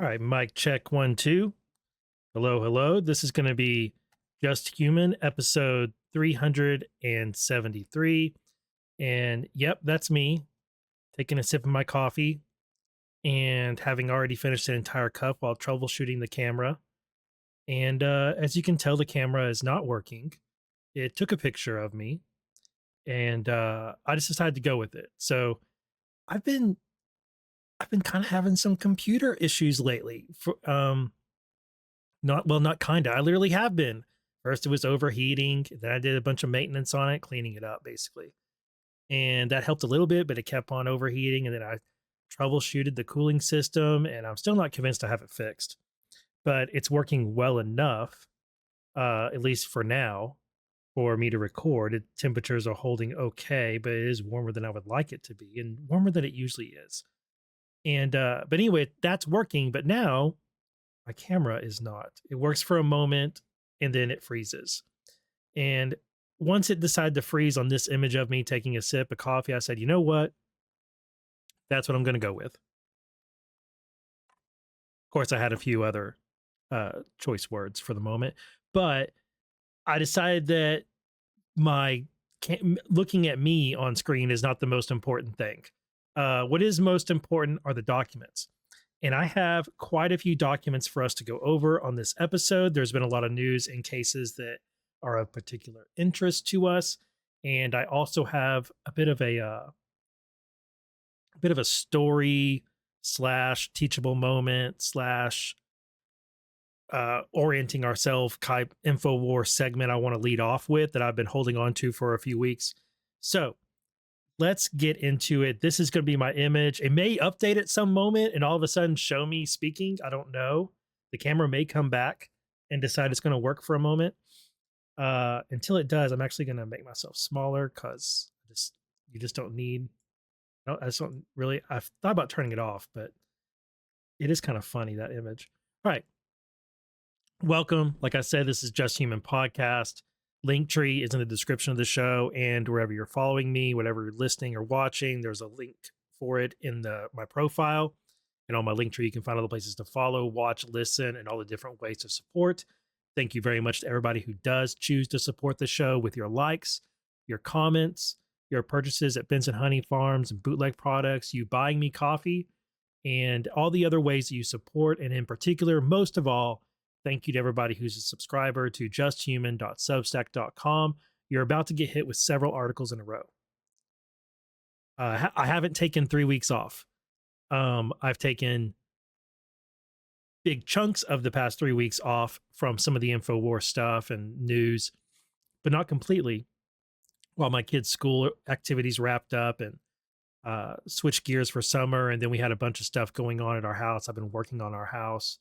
All right, mic check 1 2. Hello, hello. This is going to be Just Human episode 373. And yep, that's me taking a sip of my coffee and having already finished an entire cup while troubleshooting the camera. And as you can tell, the camera is not working. It took a picture of me, and I just decided to go with it. So I've been I've been kind of having some computer issues lately. Not kinda. I literally have been. First, it was overheating. Then I did a bunch of maintenance on it, cleaning it up basically. And that helped a little bit, but it kept on overheating. And then I troubleshooted the cooling system, and I'm still not convinced I have it fixed. But it's working well enough, at least for now, for me to record. Temperatures are holding okay, but it is warmer than I would like it to be, and warmer than it usually is. And but anyway, that's working. But now my camera is not. It works for a moment and then it freezes. And once it decided to freeze on this image of me taking a sip of coffee, I said, you know what? That's what I'm going to go with. Of course, I had a few other choice words for the moment, but I decided that my looking at me on screen is not the most important thing. What is most important are the documents. And I have quite a few documents for us to go over on this episode. There's been a lot of news and cases that are of particular interest to us, and I also have a bit of a story slash teachable moment slash orienting ourselves type InfoWar segment I want to lead off with that I've been holding on to for a few weeks. So let's get into it. This is going to be my image. It may update at some moment and all of a sudden show me speaking. I don't know. The camera may come back and decide it's going to work for a moment. Until it does, I'm actually going to make myself smaller because you just don't need. No, I just don't really. I've thought about turning it off, but it is kind of funny, that image. All right. Welcome. Like I said, this is Just Human Podcast. Linktree is in the description of the show, and wherever you're following me, whatever you're listening or watching, there's a link for it in my profile. And on my Linktree, you can find all the places to follow, watch, listen, and all the different ways to support. Thank you very much to everybody who does choose to support the show with your likes, your comments, your purchases at Benson Honey Farms and Bootleg Products, you buying me coffee, and all the other ways that you support. And in particular, most of all, thank you to everybody who's a subscriber to justhuman.substack.com. You're about to get hit with several articles in a row. I haven't taken 3 weeks off. I've taken big chunks of the past 3 weeks off from some of the InfoWar stuff and news, but not completely, while my kids' school activities wrapped up and switched gears for summer. And then we had a bunch of stuff going on at our house. I've been working on our house.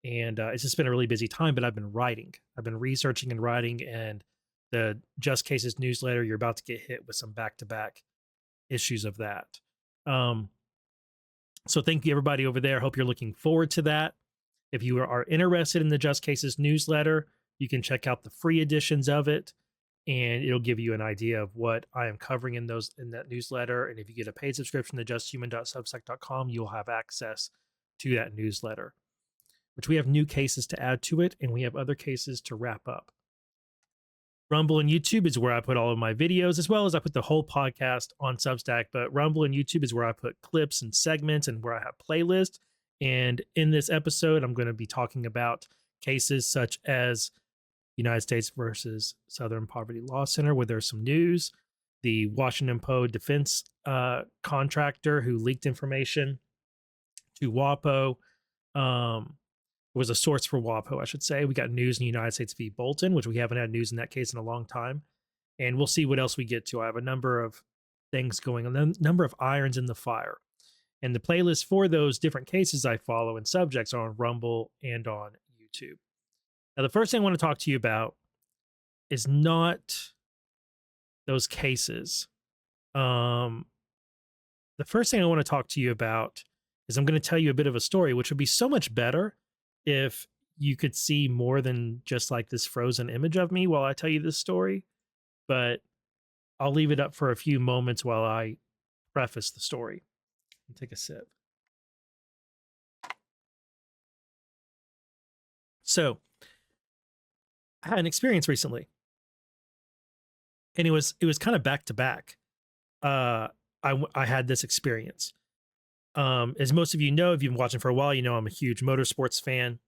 And it's just been a really busy time, but I've been writing. I've been researching and writing, and the Just Cases newsletter, you're about to get hit with some back-to-back issues of that. So thank you, everybody over there. Hope you're looking forward to that. If you are interested in the Just Cases newsletter, you can check out the free editions of it, and it'll give you an idea of what I am covering in that newsletter. And if you get a paid subscription to justhuman.substack.com, you'll have access to that newsletter, which we have new cases to add to it, and we have other cases to wrap up. Rumble and YouTube is where I put all of my videos, as well as I put the whole podcast on Substack. But Rumble and YouTube is where I put clips and segments and where I have playlists. And in this episode, I'm going to be talking about cases such as United States versus Southern Poverty Law Center, where there's some news, the Washington Post defense contractor who leaked information to WAPO. Was a source for WAPO, I should say. We got news in the United States v. Bolton, which we haven't had news in that case in a long time. And we'll see what else we get to. I have a number of things going on, a number of irons in the fire. And the playlist for those different cases I follow and subjects are on Rumble and on YouTube. Now, the first thing I want to talk to you about is not those cases. The first thing I want to talk to you about is I'm going to tell you a bit of a story, which would be so much better if you could see more than just like this frozen image of me while I tell you this story. But I'll leave it up for a few moments while I preface the story. Take a sip. So I had an experience recently, and it was kind of back to back. I had this experience. As most of you know, if you've been watching for a while, you know I'm a huge motorsports fan,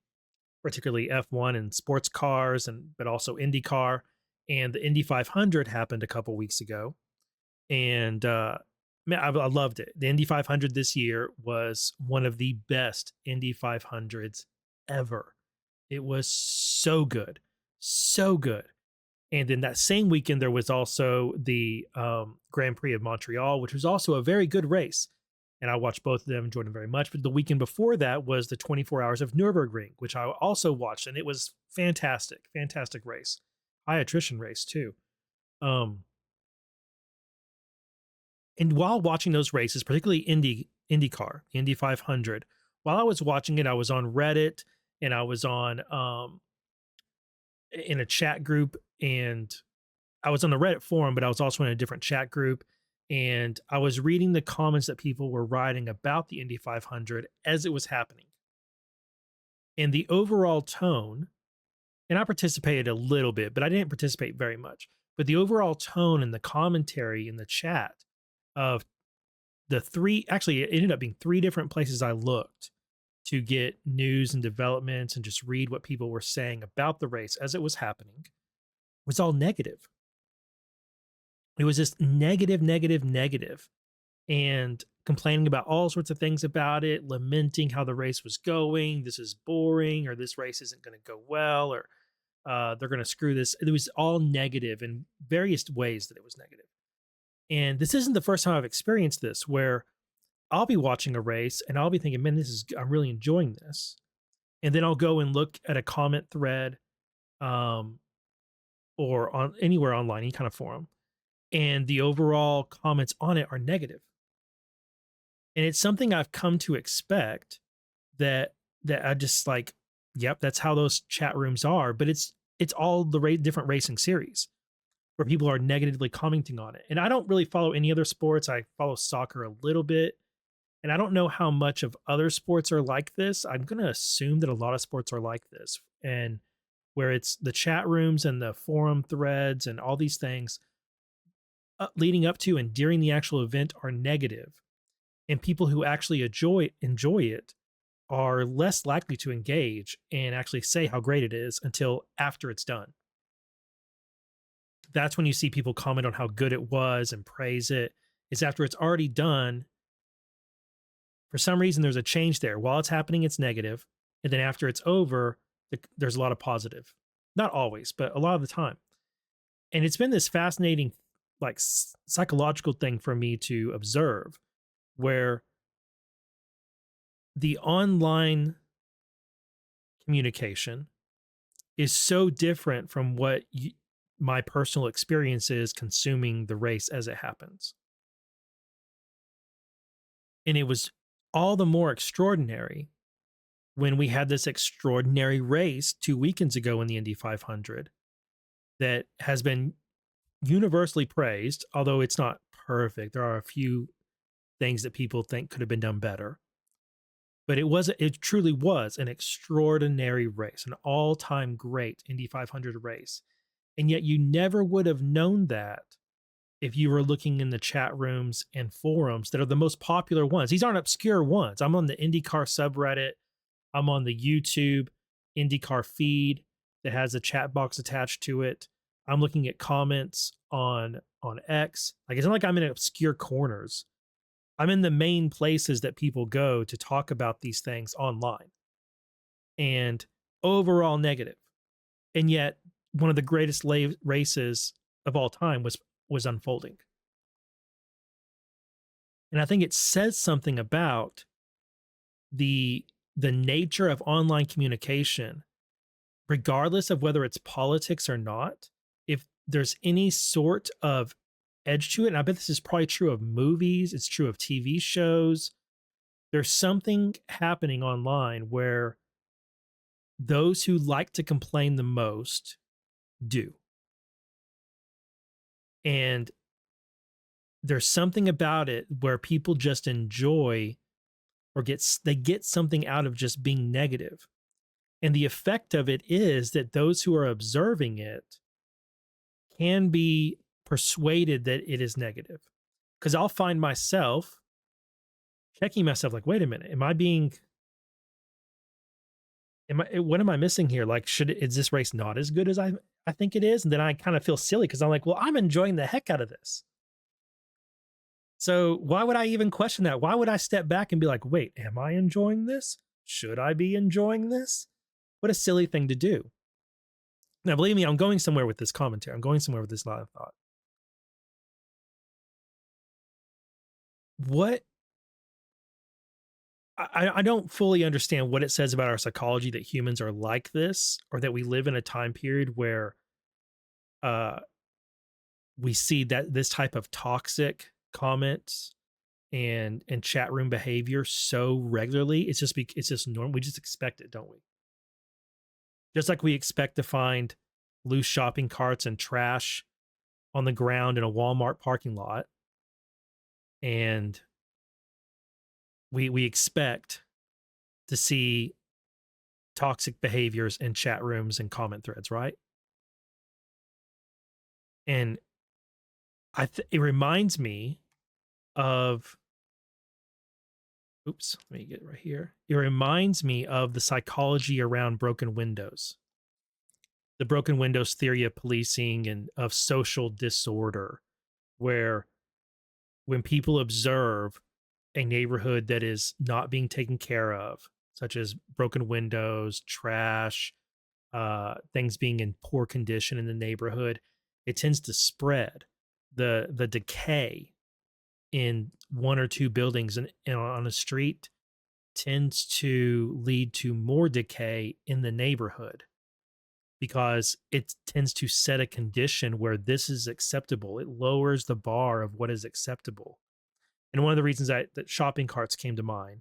particularly F1 and sports cars, and but also IndyCar. And the Indy 500 happened a couple weeks ago, and man, I loved it. The Indy 500 this year was one of the best Indy 500s ever. It was so good, so good. And then that same weekend, there was also the Grand Prix of Montreal, which was also a very good race. And I watched both of them, enjoyed them very much. But the weekend before that was the 24 Hours of Nürburgring, which I also watched, and it was fantastic, fantastic race, high attrition race too. Um, and while watching those races, particularly IndyCar, Indy 500, while I was watching it, I was on Reddit and I was on in a chat group, and I was on the Reddit forum, but I was also in a different chat group, and I was reading the comments that people were writing about the Indy 500 as it was happening. And the overall tone, and I participated a little bit, but I didn't participate very much. But the overall tone and the commentary in the chat of the three, actually, it ended up being three different places I looked to get news and developments and just read what people were saying about the race as it was happening, was all negative. It was just negative, negative, negative, and complaining about all sorts of things about it, lamenting how the race was going. This is boring, or this race isn't going to go well, or they're going to screw this. It was all negative in various ways that it was negative. And this isn't the first time I've experienced this, where I'll be watching a race and I'll be thinking, man, I'm really enjoying this. And then I'll go and look at a comment thread, um, or on anywhere online, any kind of forum, and the overall comments on it are negative. And it's something I've come to expect, that I just like, yep, that's how those chat rooms are. But it's all the different racing series where people are negatively commenting on it. And I don't really follow any other sports. I follow soccer a little bit, and I don't know how much of other sports are like this. I'm going to assume that a lot of sports are like this, and where it's the chat rooms and the forum threads and all these things leading up to and during the actual event are negative, and people who actually enjoy it are less likely to engage and actually say how great it is until after it's done. That's when you see people comment on how good it was and praise it. It's after it's already done. For some reason, there's a change there. While it's happening, it's negative, and then after it's over, there's a lot of positive. Not always, but a lot of the time. And it's been this fascinating, like, psychological thing for me to observe, where the online communication is so different from what my personal experience is consuming the race as it happens. And it was all the more extraordinary when we had this extraordinary race 2 weekends ago in the Indy 500 that has been universally praised, although it's not perfect. There are a few things that people think could have been done better. But it truly was an extraordinary race, an all-time great Indy 500 race. And yet you never would have known that if you were looking in the chat rooms and forums that are the most popular ones. These aren't obscure ones. I'm on the IndyCar subreddit. I'm on the YouTube IndyCar feed that has a chat box attached to it. I'm looking at comments on X. Like, it's not like I'm in obscure corners. I'm in the main places that people go to talk about these things online. And overall negative. And yet one of the greatest races of all time was unfolding. And I think it says something about the nature of online communication, regardless of whether it's politics or not. If there's any sort of edge to it, and I bet this is probably true of movies, it's true of TV shows, there's something happening online where those who like to complain the most do. And there's something about it where people just enjoy, or they get something out of just being negative. And the effect of it is that those who are observing it can be persuaded that it is negative. Because I'll find myself checking myself like, wait a minute, what am I missing here? Like, is this race not as good as I think it is? And then I kind of feel silly because I'm like, well, I'm enjoying the heck out of this. So why would I even question that? Why would I step back and be like, wait, am I enjoying this? Should I be enjoying this? What a silly thing to do. Now, believe me, I'm going somewhere with this commentary. I'm going somewhere with this line of thought. What I don't fully understand what it says about our psychology that humans are like this, or that we live in a time period where uh, we see that this type of toxic comments and chat room behavior so regularly. It's just normal. We just expect it, don't we? Just like we expect to find loose shopping carts and trash on the ground in a Walmart parking lot, and we expect to see toxic behaviors in chat rooms and comment threads, right? And it reminds me of, oops, let me get it right here. It reminds me of the psychology around broken windows, the broken windows theory of policing and of social disorder, where when people observe a neighborhood that is not being taken care of, such as broken windows, trash, things being in poor condition in the neighborhood, it tends to spread. The decay in one or two buildings and on a street tends to lead to more decay in the neighborhood, because it tends to set a condition where this is acceptable. It lowers the bar of what is acceptable. And one of the reasons that shopping carts came to mind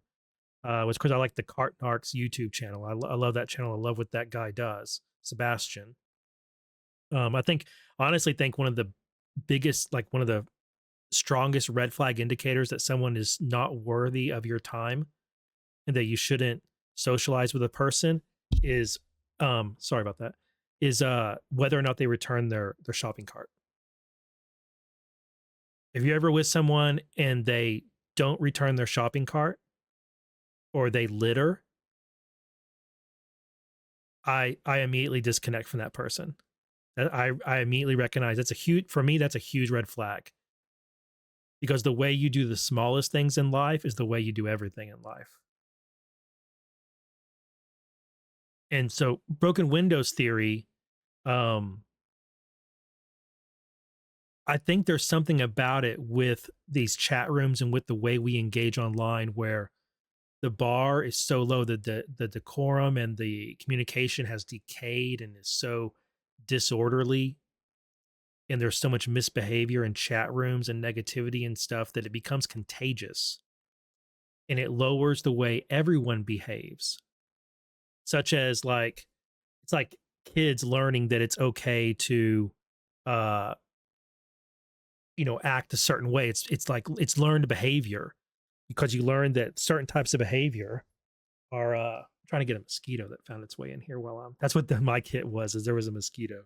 was because I like the Cart Narcs YouTube channel. I love that channel. I love what that guy does, Sebastian. Honestly think one of the biggest, like one of the strongest red flag indicators that someone is not worthy of your time and that you shouldn't socialize with a person is, sorry about that, is whether or not they return their shopping cart. If you're ever with someone and they don't return their shopping cart or they litter, I immediately disconnect from that person. I immediately recognize that's for me, that's a huge red flag, because the way you do the smallest things in life is the way you do everything in life. And so broken windows theory, I think there's something about it with these chat rooms and with the way we engage online, where the bar is so low that the decorum and the communication has decayed and is so disorderly, and there's so much misbehavior in chat rooms and negativity and stuff that it becomes contagious, and it lowers the way everyone behaves, such as like it's like kids learning that it's okay to uh act a certain way. It's like it's learned behavior, because you learn that certain types of behavior are trying to get a mosquito that found its way in here while that's what my kit was, is there was a mosquito.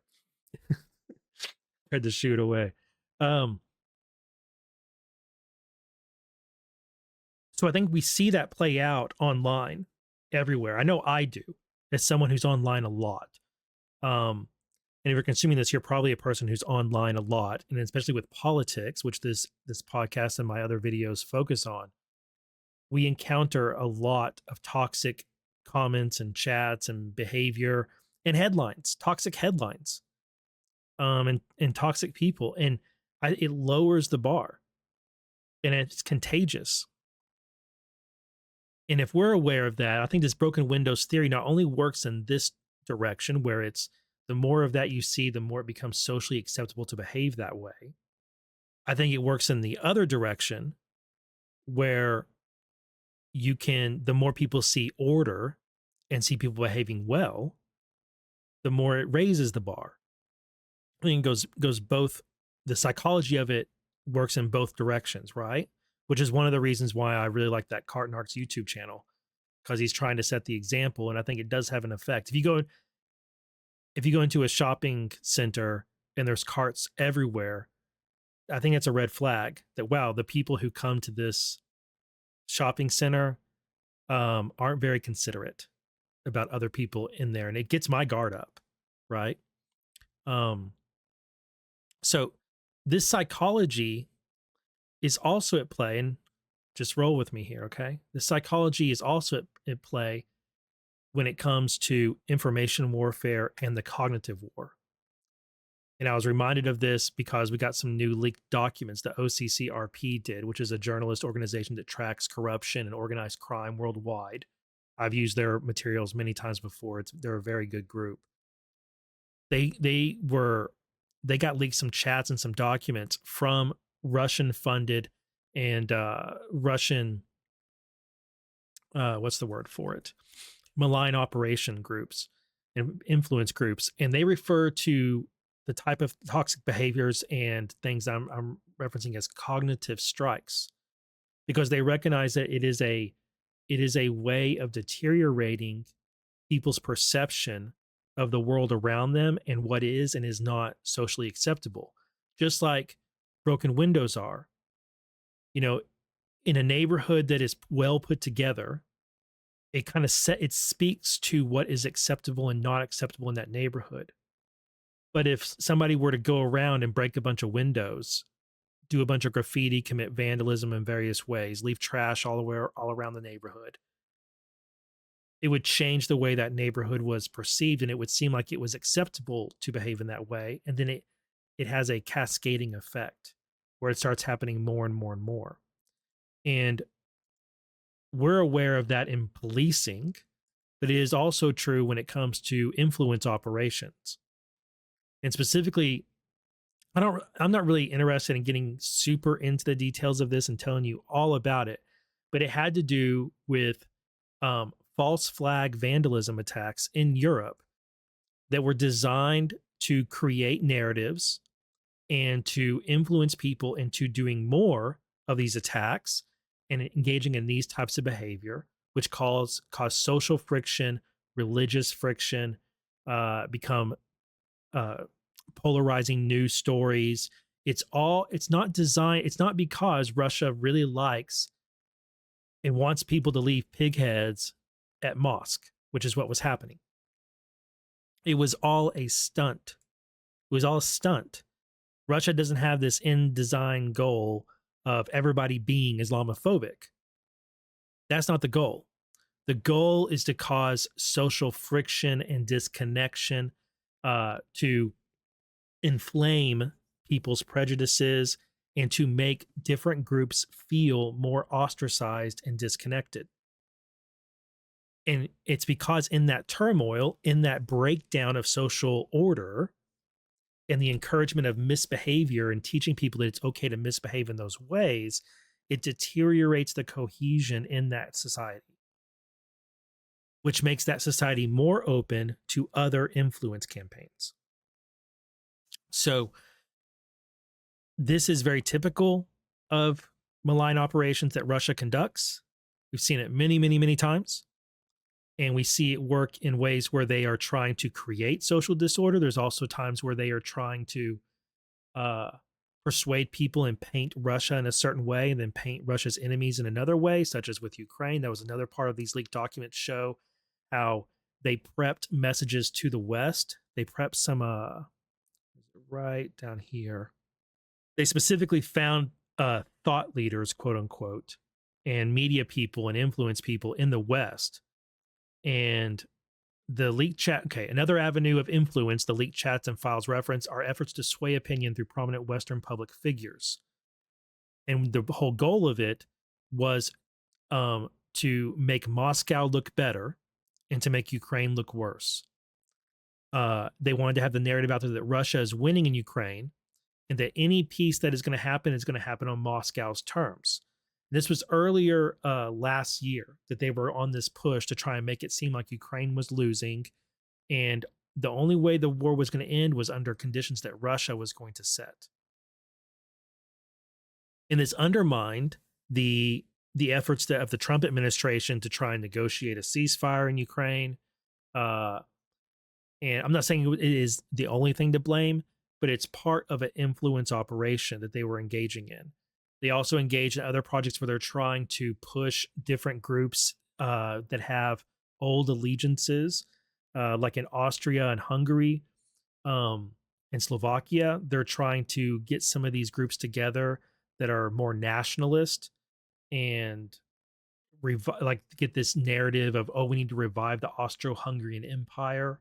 Had to shoot away. um so I think we see that play out online everywhere. I know I do, as someone who's online a lot. And if you're consuming this, you're probably a person who's online a lot, and especially with politics, which this podcast and my other videos focus on. We encounter a lot of toxic comments and chats and behavior and headlines, toxic headlines, and toxic people, and it lowers the bar, and it's contagious. And if we're aware of that, I think this broken windows theory not only works in this direction, where it's the more of that you see, the more it becomes socially acceptable to behave that way. I think it works in the other direction, where the more people see order and see people behaving well, the more it raises the bar. I think it goes both. The psychology of it works in both directions, right? Which is one of the reasons why I really like that Cart Narcs YouTube channel. because he's trying to set the example, and I think it does have an effect. If you go into a shopping center and there's carts everywhere, I think it's a red flag that, wow, the people who come to this shopping center aren't very considerate about other people in there, and it gets my guard up, right? Um, so this psychology is also at play, and just roll with me here, okay? The psychology is also at play when it comes to information warfare and the cognitive war. And I was reminded of this because we got some new leaked documents that OCCRP did, which is a journalist organization that tracks corruption and organized crime worldwide. I've used their materials many times before. They're a very good group. They got leaked some chats and some documents from Russian funded and Russian what's the word for it? Malign operation groups and influence groups, and they refer to the type of toxic behaviors and things I'm referencing as cognitive strikes, because they recognize that it is a way of deteriorating people's perception of the world around them and what is and is not socially acceptable. Just like broken windows are, you know, in a neighborhood that is well put together, it speaks to what is acceptable and not acceptable in that neighborhood. But if somebody were to go around and break a bunch of windows, do a bunch of graffiti, commit vandalism in various ways, leave trash all around the neighborhood, it would change the way that neighborhood was perceived, and it would seem like it was acceptable to behave in that way. And then it has a cascading effect where it starts happening more and more and more. And we're aware of that in policing, but it is also true when it comes to influence operations. And specifically, I'm not really interested in getting super into the details of this and telling you all about it, but it had to do with false flag vandalism attacks in Europe that were designed to create narratives and to influence people into doing more of these attacks and engaging in these types of behavior, which cause social friction, religious friction, become polarizing news stories. It's not because Russia really likes and wants people to leave pig heads at mosque, which is what was happening. It was all a stunt. It was all a stunt. Russia doesn't have this end design goal of everybody being Islamophobic. That's not the goal. The goal is to cause social friction and disconnection, to inflame people's prejudices, and to make different groups feel more ostracized and disconnected. And it's because in that turmoil, in that breakdown of social order, and the encouragement of misbehavior and teaching people that it's okay to misbehave in those ways, it deteriorates the cohesion in that society, which makes that society more open to other influence campaigns. So this is very typical of malign operations that Russia conducts. We've seen it many, many, many times. And we see it work in ways where they are trying to create social disorder. There's also times where they are trying to persuade people and paint Russia in a certain way and then paint Russia's enemies in another way, such as with Ukraine. That was another part of these leaked documents show how they prepped messages to the West. They prepped some, right down here. They specifically found thought leaders, quote unquote, and media people and influence people in the West. And the leaked chat, okay, another avenue of influence the leaked chats and files reference are efforts to sway opinion through prominent Western public figures. And the whole goal of it was to make Moscow look better and to make Ukraine look worse. They wanted to have the narrative out there that Russia is winning in Ukraine and that any peace that is going to happen on Moscow's terms. This was earlier last year that they were on this push to try and make it seem like Ukraine was losing, and the only way the war was going to end was under conditions that Russia was going to set. And this undermined the the efforts of the Trump administration to try and negotiate a ceasefire in Ukraine. Uh, and I'm not saying it is the only thing to blame, but it's part of an influence operation that they were engaging in. They also engage in other projects where they're trying to push different groups that have old allegiances, like in Austria and Hungary, and Slovakia. They're trying to get some of these groups together that are more nationalist and like get this narrative of, oh, we need to revive the Austro-Hungarian Empire,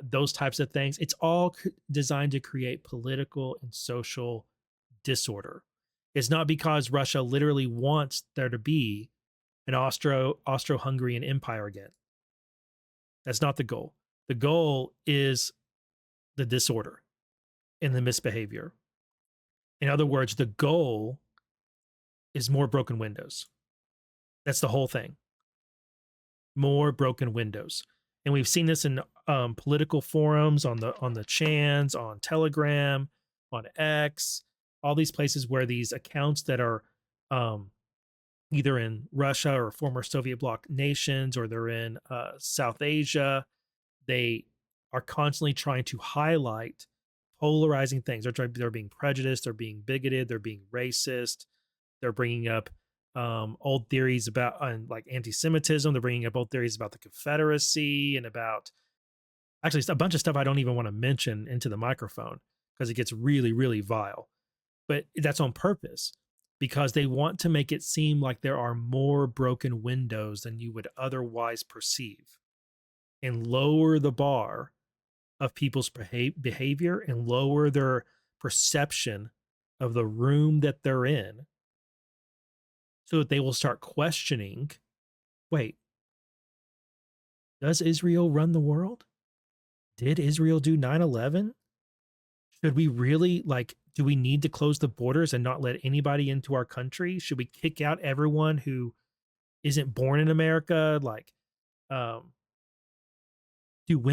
those types of things. It's all designed to create political and social disorder. It's not because Russia literally wants there to be an Austro-Hungarian Empire again. That's not the goal. The goal is the disorder and the misbehavior. In other words, the goal is more broken windows. That's the whole thing. More broken windows. And we've seen this in political forums, on the chans, on Telegram, on X, all these places where these accounts that are either in Russia or former Soviet bloc nations, or they're in South Asia, they are constantly trying to highlight polarizing things. They're being prejudiced, they're being bigoted, they're being racist, they're bringing up old theories about like anti-Semitism. They're bringing up old theories about the Confederacy and about actually a bunch of stuff I don't even want to mention into the microphone because it gets really, really vile. But that's on purpose because they want to make it seem like there are more broken windows than you would otherwise perceive, and lower the bar of people's behavior and lower their perception of the room that they're in, so that they will start questioning, wait, does Israel run the world? Did Israel do 9/11? Should we really, like, do we need to close the borders and not let anybody into our country? Should we kick out everyone who isn't born in America? Like, should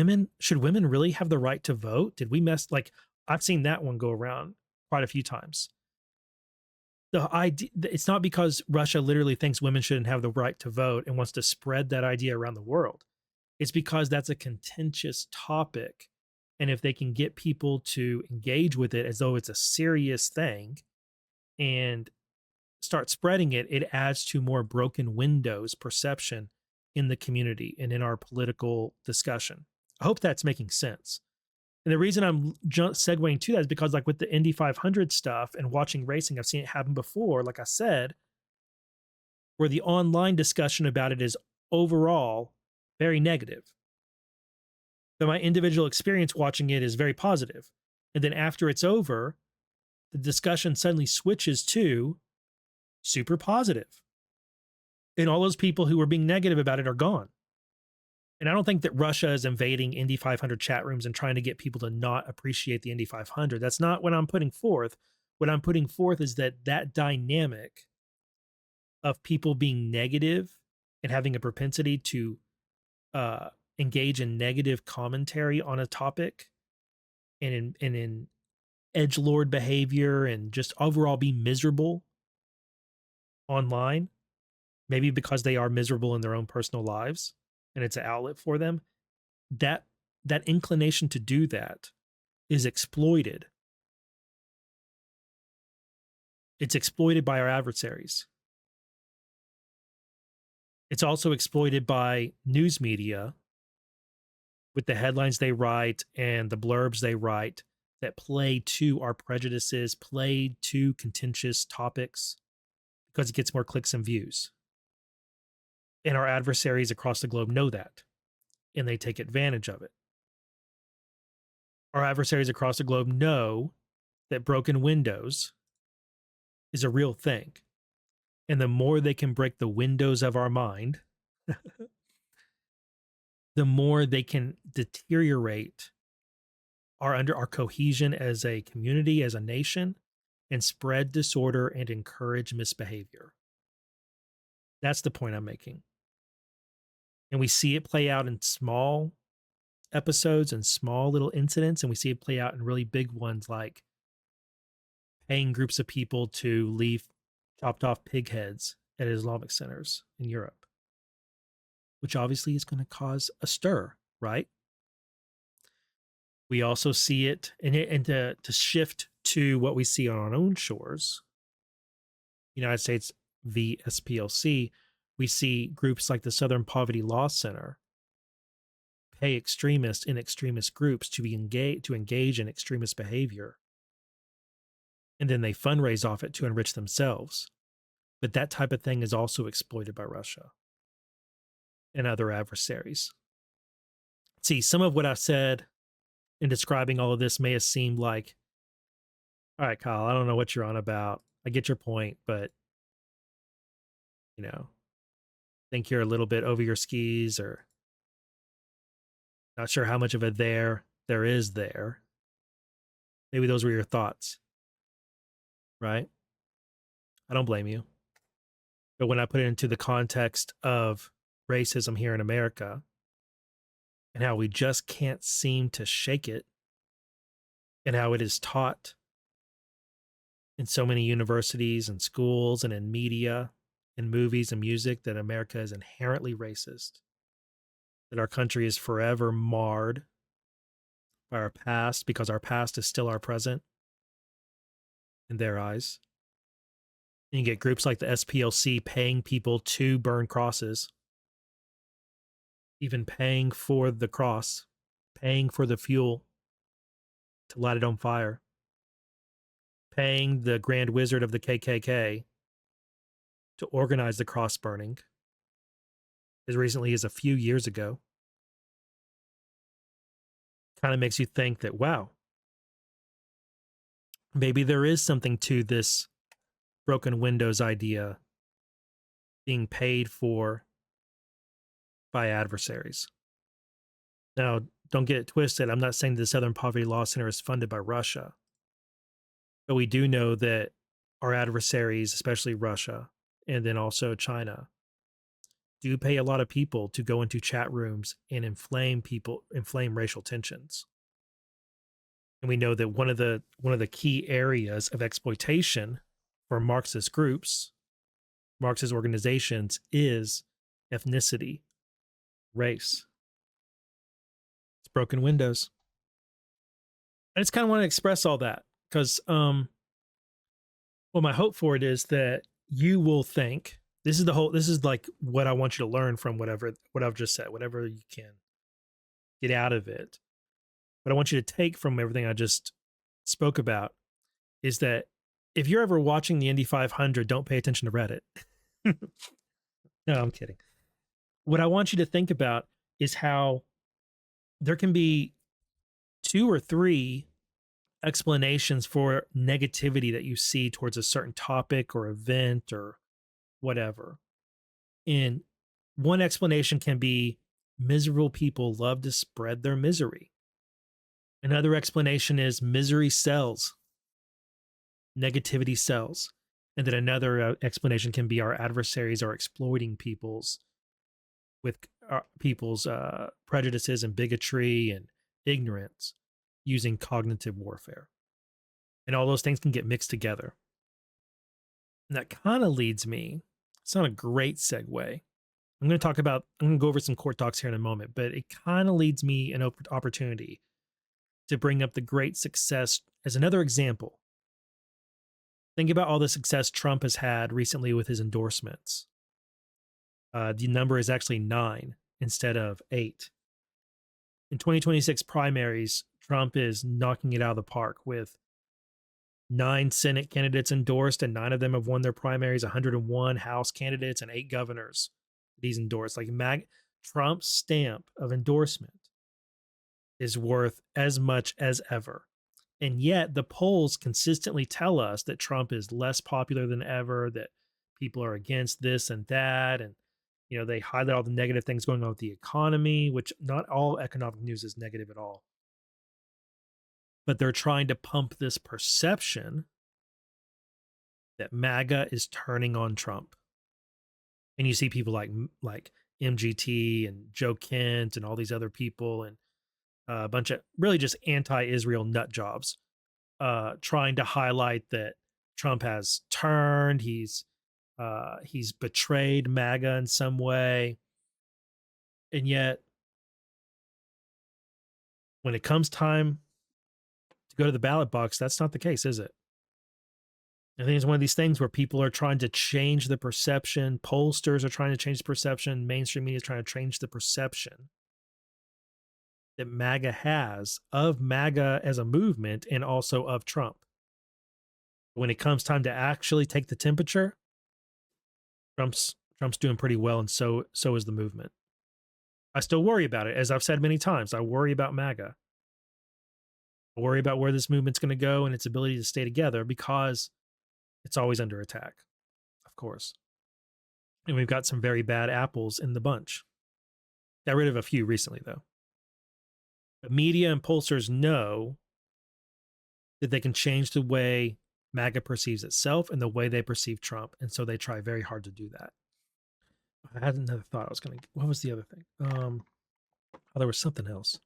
women really have the right to vote? Did we mess, like, I've seen that one go around quite a few times. The idea, it's not because Russia literally thinks women shouldn't have the right to vote and wants to spread that idea around the world. It's because that's a contentious topic. And if they can get people to engage with it as though it's a serious thing and start spreading it, it adds to more broken windows perception in the community and in our political discussion. I hope that's making sense. And the reason I'm segueing to that is because, like, with the Indy 500 stuff and watching racing, I've seen it happen before, like I said, where the online discussion about it is overall very negative. But my individual experience watching it is very positive. And then after it's over, the discussion suddenly switches to super positive. And all those people who were being negative about it are gone. And I don't think that Russia is invading Indy 500 chat rooms and trying to get people to not appreciate the Indy 500. That's not what I'm putting forth. What I'm putting forth is that dynamic of people being negative and having a propensity to engage in negative commentary on a topic, and in edgelord behavior, and just overall be miserable online, maybe because they are miserable in their own personal lives and it's an outlet for them, that inclination to do that is exploited. It's exploited by our adversaries. It's also exploited by news media with the headlines they write and the blurbs they write that play to our prejudices, play to contentious topics, because it gets more clicks and views. And our adversaries across the globe know that, and they take advantage of it. Our adversaries across the globe know that broken windows is a real thing. And the more they can break the windows of our mind, the more they can deteriorate our cohesion as a community, as a nation, and spread disorder and encourage misbehavior. That's the point I'm making. And we see it play out in small episodes and small little incidents, and we see it play out in really big ones, like paying groups of people to leave chopped off pig heads at Islamic centers in Europe, which obviously is going to cause a stir, right? We also see it, and to shift to what we see on our own shores, United States v. SPLC, we see groups like the Southern Poverty Law Center pay extremists in extremist groups to engage in extremist behavior, and then they fundraise off it to enrich themselves. But that type of thing is also exploited by Russia and other adversaries. See, some of what I said in describing all of this may have seemed like, all right, Kyle, I don't know what you're on about. I get your point, but, think you're a little bit over your skis, or not sure how much of a there is there. Maybe those were your thoughts, right? I don't blame you. But when I put it into the context of racism here in America and how we just can't seem to shake it, and how it is taught in so many universities and schools and in media and movies and music that America is inherently racist, that our country is forever marred by our past because our past is still our present in their eyes. And you get groups like the SPLC paying people to burn crosses, even paying for the cross, paying for the fuel to light it on fire, paying the Grand Wizard of the KKK to organize the cross burning as recently as a few years ago. Kind of makes you think that, wow, maybe there is something to this broken windows idea being paid for by adversaries. Now, don't get it twisted. I'm not saying the Southern Poverty Law Center is funded by Russia, but we do know that our adversaries, especially Russia and then also China, do pay a lot of people to go into chat rooms and inflame racial tensions. And we know that one of the key areas of exploitation for Marxist groups, Marxist organizations, is ethnicity, race. It's broken windows. I just kind of want to express all that because, well, my hope for it is that you will think this is like what I want you to learn from what I've just said, whatever you can get out of it. What I want you to take from everything I just spoke about is that if you're ever watching the Indy 500, don't pay attention to Reddit. No, I'm kidding. What I want you to think about is how there can be 2 or 3 explanations for negativity that you see towards a certain topic or event or whatever. And one explanation can be miserable people love to spread their misery. Another explanation is misery sells. Negativity sells. And then another explanation can be our adversaries are exploiting people's prejudices and bigotry and ignorance using cognitive warfare. And all those things can get mixed together. And that kind of leads me, it's not a great segue. I'm going to go over some court talks here in a moment, but it kind of leads me an opportunity to bring up the great success as another example. Think about all the success Trump has had recently with his endorsements. The number is actually 9 instead of 8. In 2026 primaries, Trump is knocking it out of the park with 9 Senate candidates endorsed, and 9 of them have won their primaries, 101 House candidates, and 8 governors he's endorsed. Like Trump's stamp of endorsement is worth as much as ever. And yet the polls consistently tell us that Trump is less popular than ever, that people are against this and that. And, they highlight all the negative things going on with the economy, which not all economic news is negative at all. But they're trying to pump this perception that MAGA is turning on Trump. And you see people like MGT and Joe Kent and all these other people and a bunch of really just anti-Israel nut jobs trying to highlight that Trump has turned. He's He's betrayed MAGA in some way. And yet, when it comes time to go to the ballot box, that's not the case, is it? I think it's one of these things where people are trying to change the perception. Pollsters are trying to change the perception. Mainstream media is trying to change the perception that MAGA has of MAGA as a movement and also of Trump. When it comes time to actually take the temperature, Trump's doing pretty well, and so is the movement. I still worry about it. As I've said many times, I worry about MAGA. I worry about where this movement's going to go and its ability to stay together because it's always under attack, of course. And we've got some very bad apples in the bunch. Got rid of a few recently, though. But media and pollsters know that they can change the way MAGA perceives itself and the way they perceive Trump. And so they try very hard to do that. I had another thought I was going to... What was the other thing? Oh, there was something else.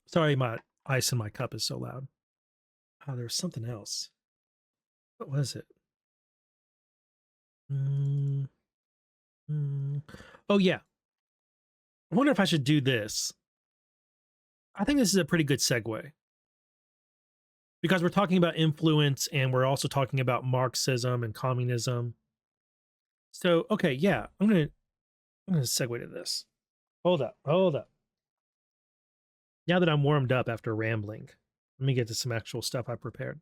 Sorry, my ice in my cup is so loud. Oh, there was something else. What was it? Oh, yeah. I wonder if I should do this. I think this is a pretty good segue. Because we're talking about influence and we're also talking about Marxism and communism. So, okay, yeah, I'm gonna segue to this. Hold up. Now that I'm warmed up after rambling, let me get to some actual stuff I prepared.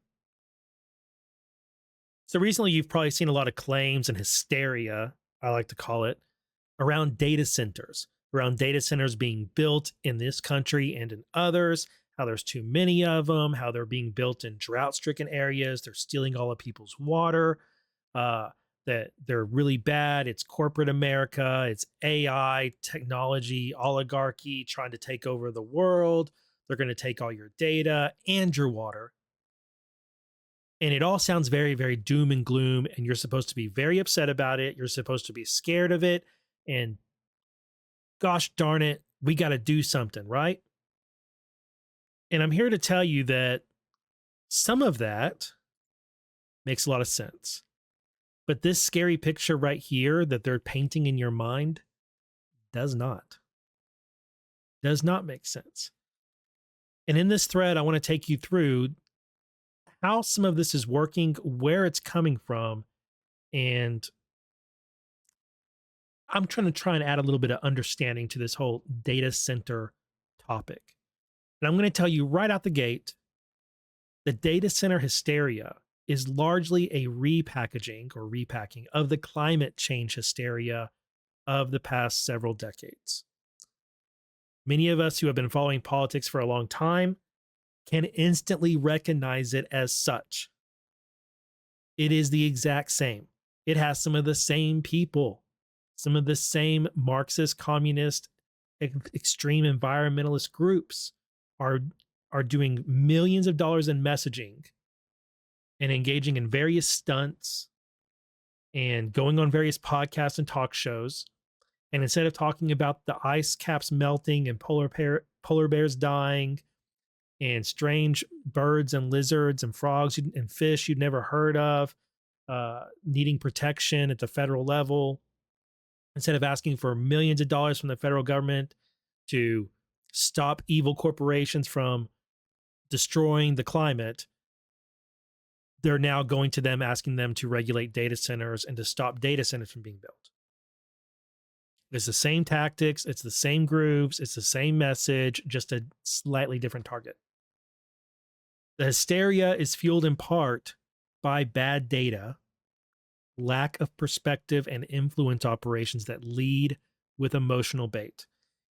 So recently you've probably seen a lot of claims and hysteria, I like to call it, around data centers being built in this country and in others, how there's too many of them, how they're being built in drought-stricken areas, they're stealing all of people's water, that they're really bad. It's corporate America, it's AI, technology, oligarchy trying to take over the world. They're going to take all your data and your water. And it all sounds very, very doom and gloom, and you're supposed to be very upset about it. You're supposed to be scared of it, and gosh darn it, we got to do something, right? And I'm here to tell you that some of that makes a lot of sense. But this scary picture right here that they're painting in your mind does not make sense. And in this thread, I want to take you through how some of this is working, where it's coming from, and I'm trying and add a little bit of understanding to this whole data center topic. And I'm going to tell you right out the gate, the data center hysteria is largely a repacking of the climate change hysteria of the past several decades. Many of us who have been following politics for a long time can instantly recognize it as such. It is the exact same. It has some of the same people, some of the same Marxist, communist, extreme environmentalist groups are doing millions of dollars in messaging and engaging in various stunts and going on various podcasts and talk shows. And instead of talking about the ice caps melting and polar bears dying and strange birds and lizards and frogs and fish you'd never heard of needing protection at the federal level, instead of asking for millions of dollars from the federal government to stop evil corporations from destroying the climate, they're now going to them, asking them to regulate data centers and to stop data centers from being built. It's the same tactics, it's the same groups, it's the same message, just a slightly different target. The hysteria is fueled in part by bad data, lack of perspective, and influence operations that lead with emotional bait.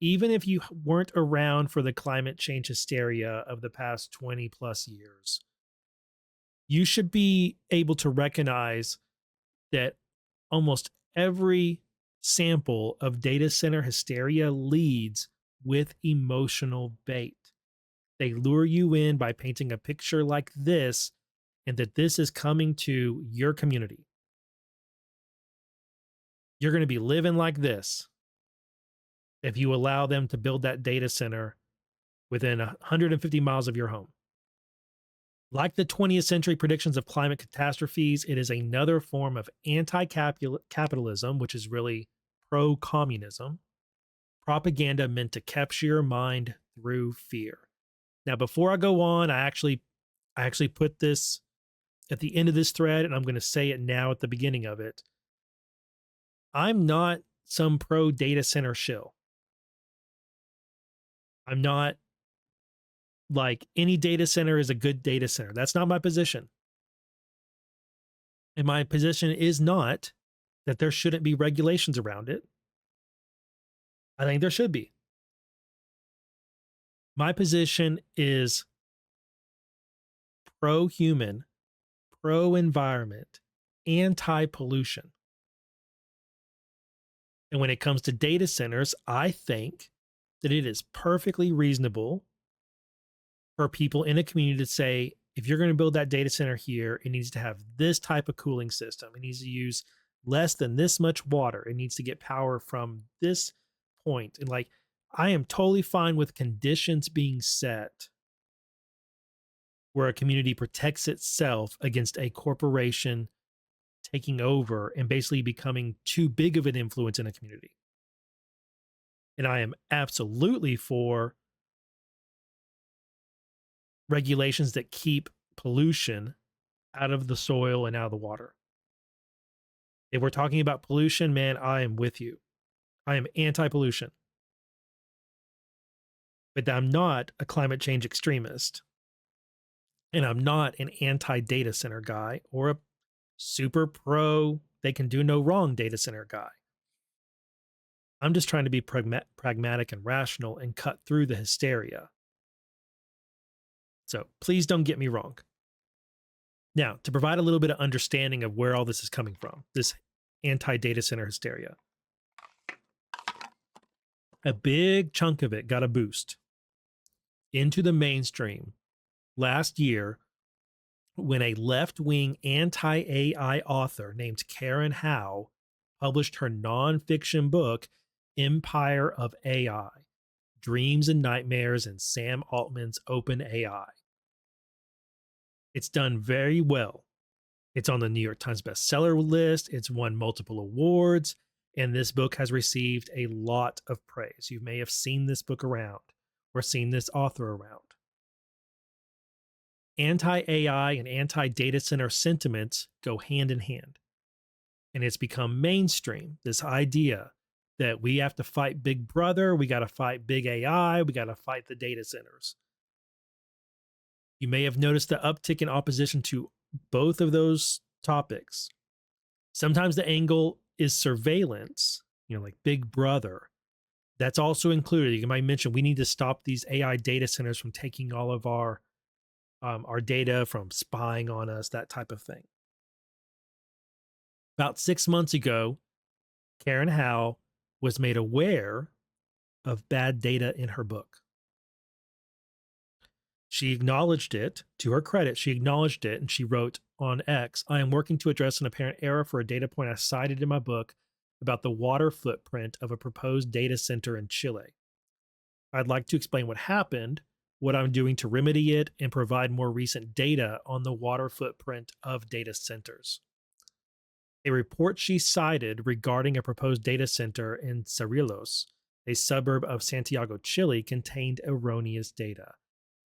Even if you weren't around for the climate change hysteria of the past 20 plus years, you should be able to recognize that almost every sample of data center hysteria leads with emotional bait. They lure you in by painting a picture like this, and that this is coming to your community. You're going to be living like this if you allow them to build that data center within 150 miles of your home. Like the 20th century predictions of climate catastrophes, it is another form of anti capitalism, which is really pro communism, propaganda meant to capture your mind through fear. Now, before I go on, I actually put this at the end of this thread, and I'm going to say it now at the beginning of it. I'm not some pro data center shill. I'm not like any data center is a good data center. That's not my position. And my position is not that there shouldn't be regulations around it. I think there should be. My position is pro human, pro environment, anti pollution. And when it comes to data centers, I think that it is perfectly reasonable for people in a community to say, if you're going to build that data center here, it needs to have this type of cooling system. It needs to use less than this much water. It needs to get power from this point. And like, I am totally fine with conditions being set where a community protects itself against a corporation taking over and basically becoming too big of an influence in a community. And I am absolutely for regulations that keep pollution out of the soil and out of the water. If we're talking about pollution, man, I am with you. I am anti pollution. But I'm not a climate change extremist. And I'm not an anti data center guy or a super pro, they can do no wrong data center guy. I'm just trying to be pragmatic and rational and cut through the hysteria. So please don't get me wrong. Now, to provide a little bit of understanding of where all this is coming from, this anti-data center hysteria, a big chunk of it got a boost into the mainstream last year when a left-wing anti-AI author named Karen Howe published her nonfiction book, Empire of AI, Dreams and Nightmares in Sam Altman's Open AI. It's done very well. It's on the New York Times bestseller list. It's won multiple awards, and this book has received a lot of praise. You may have seen this book around or seen this author around. Anti-AI and anti-data center sentiments go hand in hand. And it's become mainstream, this idea that we have to fight Big Brother, we got to fight big AI, we got to fight the data centers. You may have noticed the uptick in opposition to both of those topics. Sometimes the angle is surveillance, like Big Brother. That's also included. You might mention we need to stop these AI data centers from taking all of our data, from spying on us, that type of thing. About 6 months ago, Karen Howe was made aware of bad data in her book. She acknowledged it. To her credit, she acknowledged it, and she wrote on X, I am working to address an apparent error for a data point I cited in my book about the water footprint of a proposed data center in Chile. I'd like to explain what happened, what I'm doing to remedy it, and provide more recent data on the water footprint of data centers. A report she cited regarding a proposed data center in Cerrillos, a suburb of Santiago, Chile, contained erroneous data.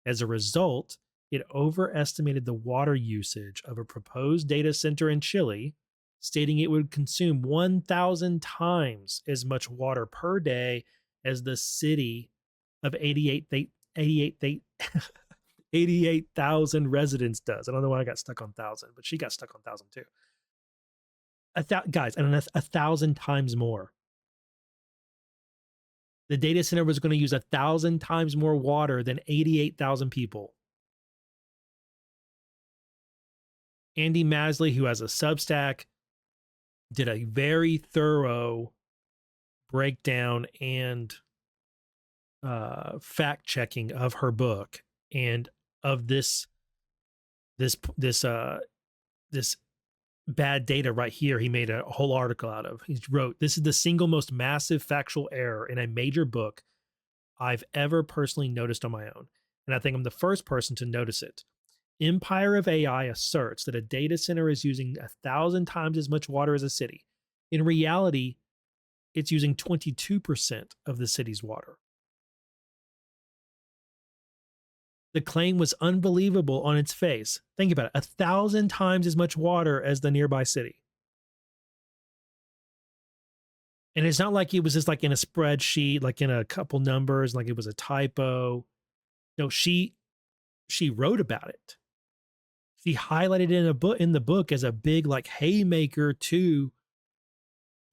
As a result, it overestimated the water usage of a proposed data center in Chile, stating it would consume 1,000 times as much water per day as the city of 88,000 residents does. I don't know why I got stuck on 1,000, but she got stuck on 1,000 too. Guys, and 1,000 times more. The data center was going to use 1,000 times more water than 88,000 people. Andy Masley, who has a Substack, did a very thorough breakdown and fact checking of her book and of this bad data right here. He made a whole article out of. He wrote, "This is the single most massive factual error in a major book I've ever personally noticed on my own. And I think I'm the first person to notice it. Empire of AI asserts that a data center is using 1,000 times as much water as a city. In reality, it's using 22% of the city's water. The claim was unbelievable on its face. Think about it, 1,000 times as much water as the nearby city. And it's not like it was just like in a spreadsheet, like in a couple numbers, like it was a typo. No, she wrote about it. She highlighted it in the book as a big like haymaker to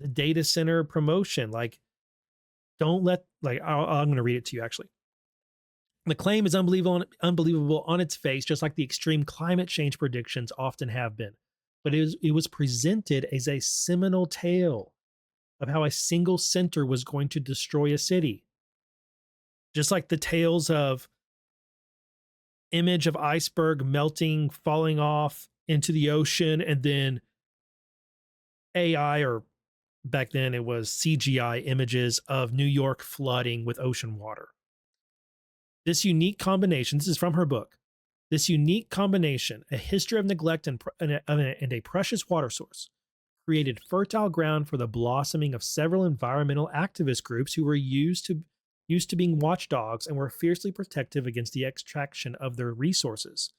the data center promotion. Like, don't let like I'm going to read it to you actually. The claim is unbelievable on its face, just like the extreme climate change predictions often have been. But it was presented as a seminal tale of how a single center was going to destroy a city. Just like the tales of image of iceberg melting, falling off into the ocean, and then AI, or back then it was CGI images of New York flooding with ocean water. This unique combination, this is from her book, this unique combination, a history of neglect and a precious water source, created fertile ground for the blossoming of several environmental activist groups who were used to being watchdogs and were fiercely protective against the extraction of their resources.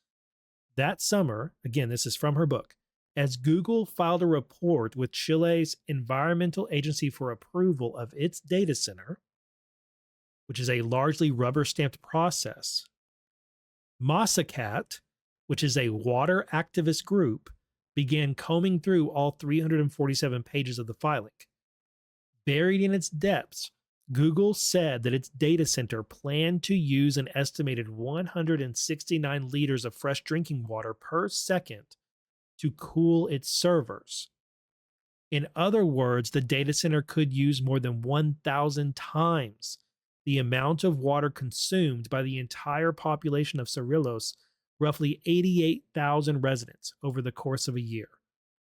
That summer, again, this is from her book, as Google filed a report with Chile's environmental agency for approval of its data center, which is a largely rubber-stamped process, Masacat, which is a water activist group, began combing through all 347 pages of the filing. Buried in its depths, Google said that its data center planned to use an estimated 169 liters of fresh drinking water per second to cool its servers. In other words, the data center could use more than 1,000 times the amount of water consumed by the entire population of Cerrillos, roughly 88,000 residents, over the course of a year.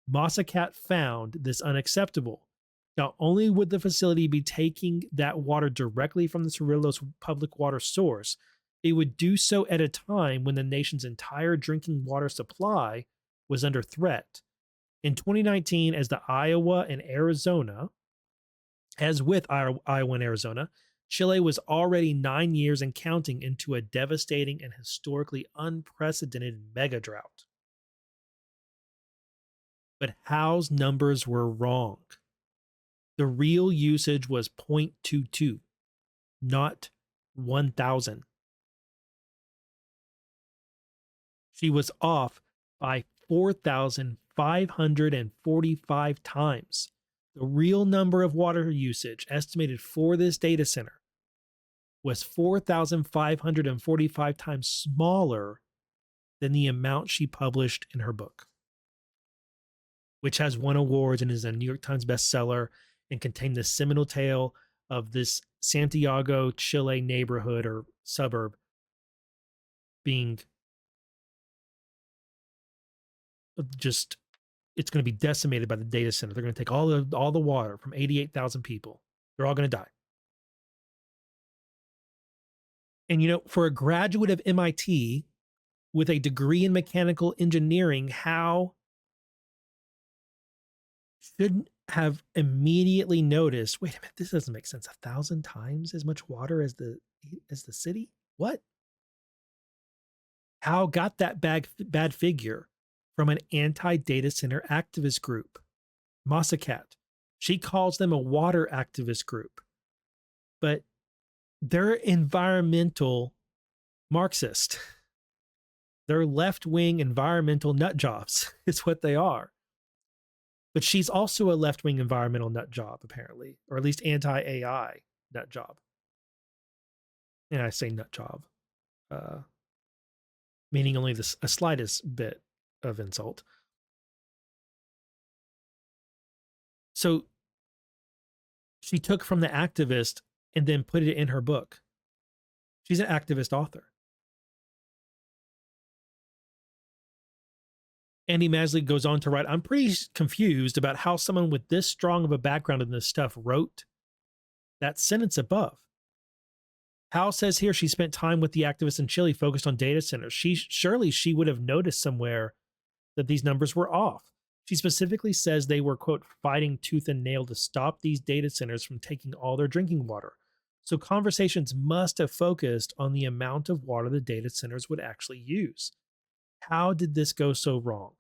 Masacat found this unacceptable. Not only would the facility be taking that water directly from the Cerrillos public water source, it would do so at a time when the nation's entire drinking water supply was under threat. In 2019, as with Iowa and Arizona, Chile was already 9 years and counting into a devastating and historically unprecedented mega drought. But Howe's numbers were wrong. The real usage was 0.22, not 1,000. She was off by 4,545 times. The real number of water usage estimated for this data center was 4,545 times smaller than the amount she published in her book, which has won awards and is a New York Times bestseller and contained the seminal tale of this Santiago, Chile neighborhood or suburb being just, it's going to be decimated by the data center. They're going to take all the water from 88,000 people. They're all going to die. And, you know, for a graduate of MIT with a degree in mechanical engineering, Howe shouldn't have immediately noticed, wait a minute, this doesn't make sense. 1,000 times as much water as the city? What? Howe got that bad figure from an anti-data center activist group, Masacat. She calls them a water activist group, but they're environmental Marxist. They're left-wing environmental nut jobs. It's what they are. But she's also a left-wing environmental nut job, apparently, or at least anti-AI nut job. And I say nut job, meaning only a slightest bit of insult. So she took from the activist and then put it in her book. She's an activist author. Andy Masley goes on to write, I'm pretty confused about how someone with this strong of a background in this stuff wrote that sentence above. Hal says here she spent time with the activists in Chile focused on data centers. Surely she would have noticed somewhere that these numbers were off. She specifically says they were, quote, fighting tooth and nail to stop these data centers from taking all their drinking water. So conversations must have focused on the amount of water the data centers would actually use. How did this go so wrong?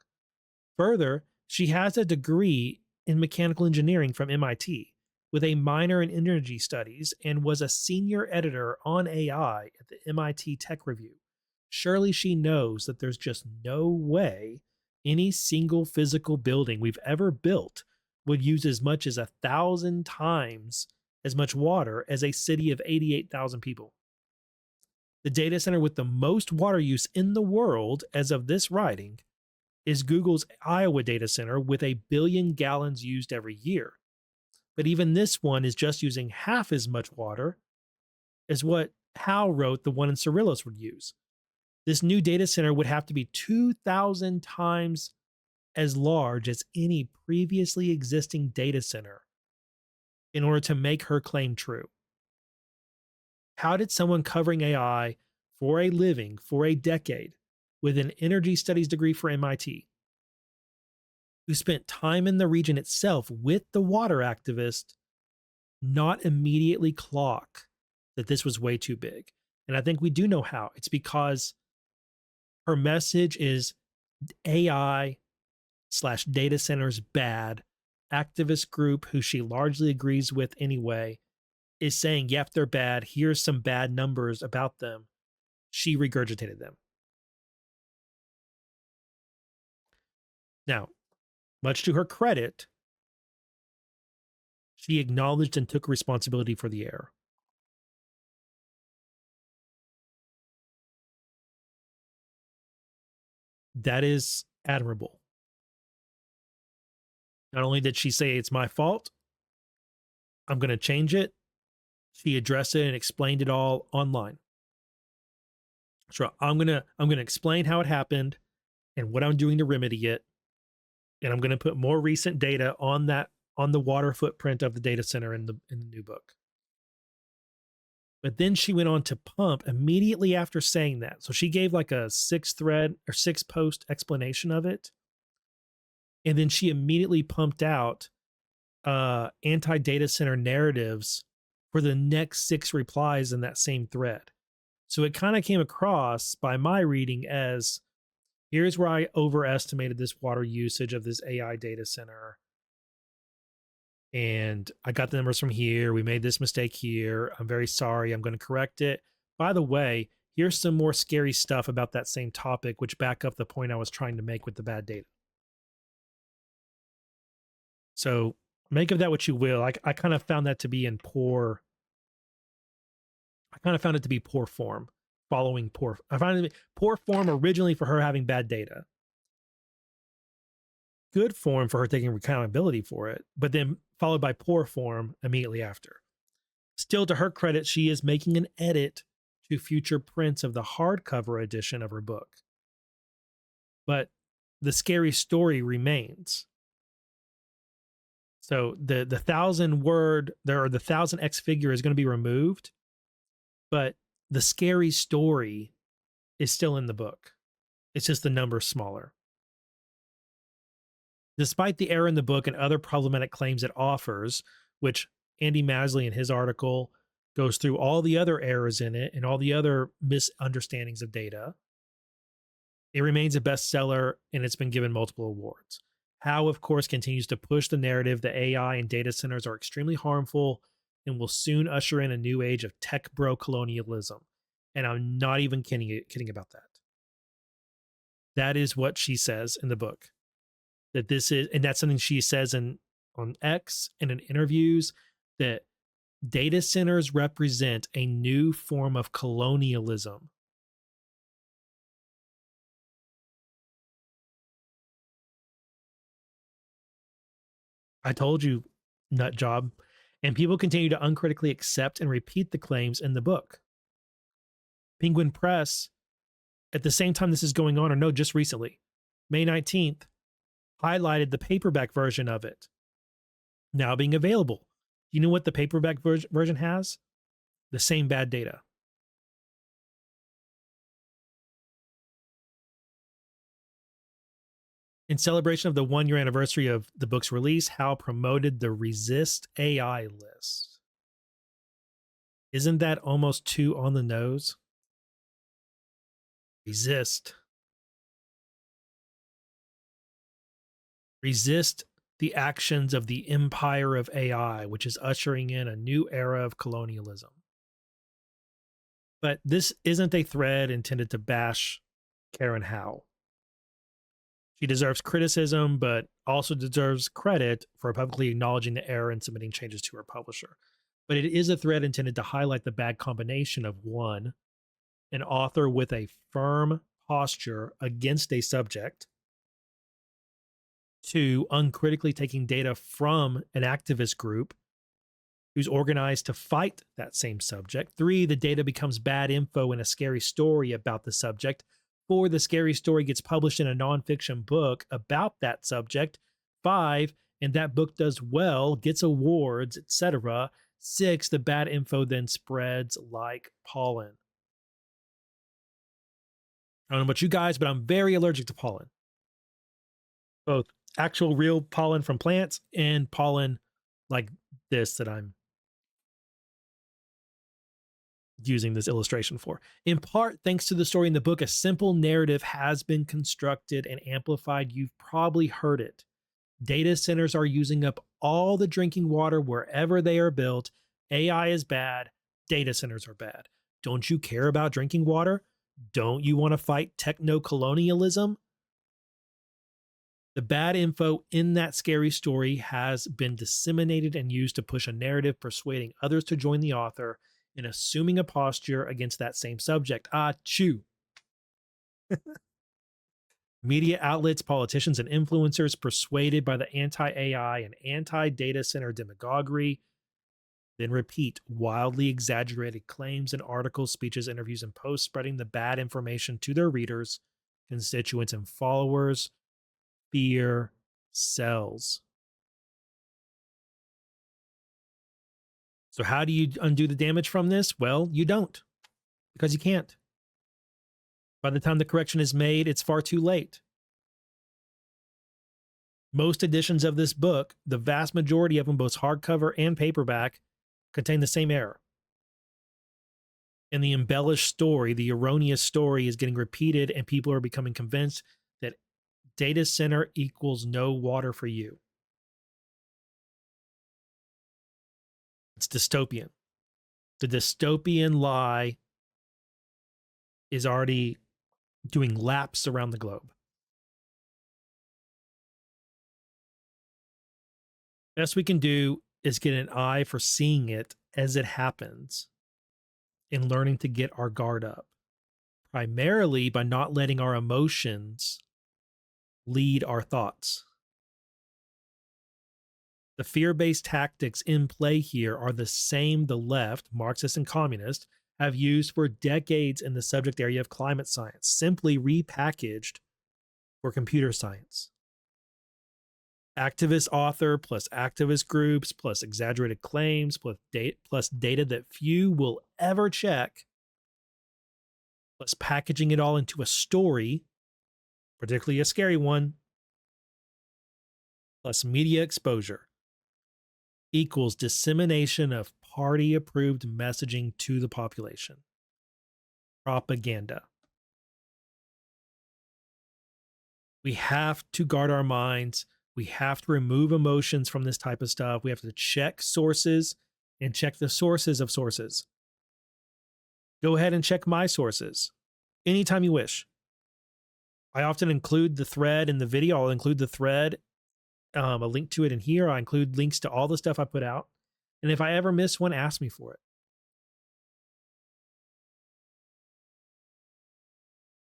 Further, she has a degree in mechanical engineering from MIT with a minor in energy studies and was a senior editor on AI at the MIT Tech Review. Surely she knows that there's just no way any single physical building we've ever built would use as much as 1,000 times as much water as a city of 88,000 people. The data center with the most water use in the world as of this writing is Google's Iowa data center with 1 billion gallons used every year. But even this one is just using half as much water as what Hal wrote the one in Cerrillos would use. This new data center would have to be 2,000 times as large as any previously existing data center in order to make her claim true. How did someone covering AI for a living for a decade with an energy studies degree for MIT, who spent time in the region itself with the water activist, not immediately clock that this was way too big? And I think we do know how. It's because her message is AI/data centers bad. Activist group who she largely agrees with anyway is saying, yep, they're bad. Here's some bad numbers about them. She regurgitated them. Now, much to her credit, she acknowledged and took responsibility for the error. That is admirable. Not only did she say it's my fault, I'm going to change it, she addressed it and explained it all online. So I'm going to explain how it happened and what I'm doing to remedy it. And I'm going to put more recent data on the water footprint of the data center in the new book. But then she went on to pump immediately after saying that. So she gave like a 6-post explanation of it. And then she immediately pumped out anti-data center narratives for the next 6 replies in that same thread. So it kind of came across by my reading as, here's where I overestimated this water usage of this AI data center. And I got the numbers from here. We made this mistake here. I'm very sorry. I'm going to correct it. By the way, here's some more scary stuff about that same topic, which back up the point I was trying to make with the bad data. So make of that what you will. I kind of found that to be poor form, I found it to be poor form originally for her having bad data. Good form for her taking accountability for it, but then followed by poor form immediately after. Still, to her credit, she is making an edit to future prints of the hardcover edition of her book. But the scary story remains. So the 1,000-word, the 1,000x figure is going to be removed, but the scary story is still in the book. It's just the number smaller. Despite the error in the book and other problematic claims it offers, which Andy Masley in his article goes through all the other errors in it and all the other misunderstandings of data, it remains a bestseller and it's been given multiple awards. Howe, of course, continues to push the narrative that AI and data centers are extremely harmful and will soon usher in a new age of tech bro colonialism. And I'm not even kidding about that. That is what she says in the book. That this is, and that's something she says on X and in interviews, that data centers represent a new form of colonialism. I told you, nut job. And people continue to uncritically accept and repeat the claims in the book. Penguin Press, at the same time this is going on, or no, just recently, May 19th, highlighted the paperback version of it now being available. You know what the paperback version has? The same bad data. In celebration of the 1-year anniversary of the book's release, Howe promoted the Resist AI list. Isn't that almost too on the nose? Resist. Resist the actions of the empire of AI, which is ushering in a new era of colonialism. But this isn't a thread intended to bash Karen Howe. She deserves criticism, but also deserves credit for publicly acknowledging the error and submitting changes to her publisher. But it is a thread intended to highlight the bad combination of, one, an author with a firm posture against a subject, two, uncritically taking data from an activist group who's organized to fight that same subject, three, the data becomes bad info in a scary story about the subject, four, the scary story gets published in a nonfiction book about that subject, five, and that book does well, gets awards, etc. Six, the bad info then spreads like pollen. I don't know about you guys, but I'm very allergic to pollen. Both actual real pollen from plants and pollen like this that I'm using this illustration for. In part, thanks to the story in the book, a simple narrative has been constructed and amplified. You've probably heard it. Data centers are using up all the drinking water wherever they are built. AI is bad. Data centers are bad. Don't you care about drinking water? Don't you want to fight techno-colonialism? The bad info in that scary story has been disseminated and used to push a narrative persuading others to join the author in assuming a posture against that same subject. Achoo. Media outlets, politicians, and influencers persuaded by the anti-AI and anti-data center demagoguery then repeat wildly exaggerated claims in articles, speeches, interviews, and posts, spreading the bad information to their readers, constituents, and followers. Fear sells. So how do you undo the damage from this? Well, you don't, because you can't. By the time the correction is made, it's far too late. Most editions of this book, the vast majority of them, both hardcover and paperback, contain the same error. And the embellished story, the erroneous story, is getting repeated, and people are becoming convinced that data center equals no water for you. It's dystopian. The dystopian lie is already doing laps around the globe. Best we can do is get an eye for seeing it as it happens and learning to get our guard up, primarily by not letting our emotions lead our thoughts. The fear-based tactics in play here are the same the left, Marxist and communist, have used for decades in the subject area of climate science, simply repackaged for computer science. Activist author plus activist groups plus exaggerated claims plus data that few will ever check, plus packaging it all into a story, particularly a scary one, plus media exposure, equals dissemination of party-approved messaging to the population. Propaganda. We have to guard our minds. We have to remove emotions from this type of stuff. We have to check sources and check the sources of sources. Go ahead and check my sources anytime you wish. I often include the thread in the video. I'll include the thread, a link to it in here. I include links to all the stuff I put out. And if I ever miss one, ask me for it.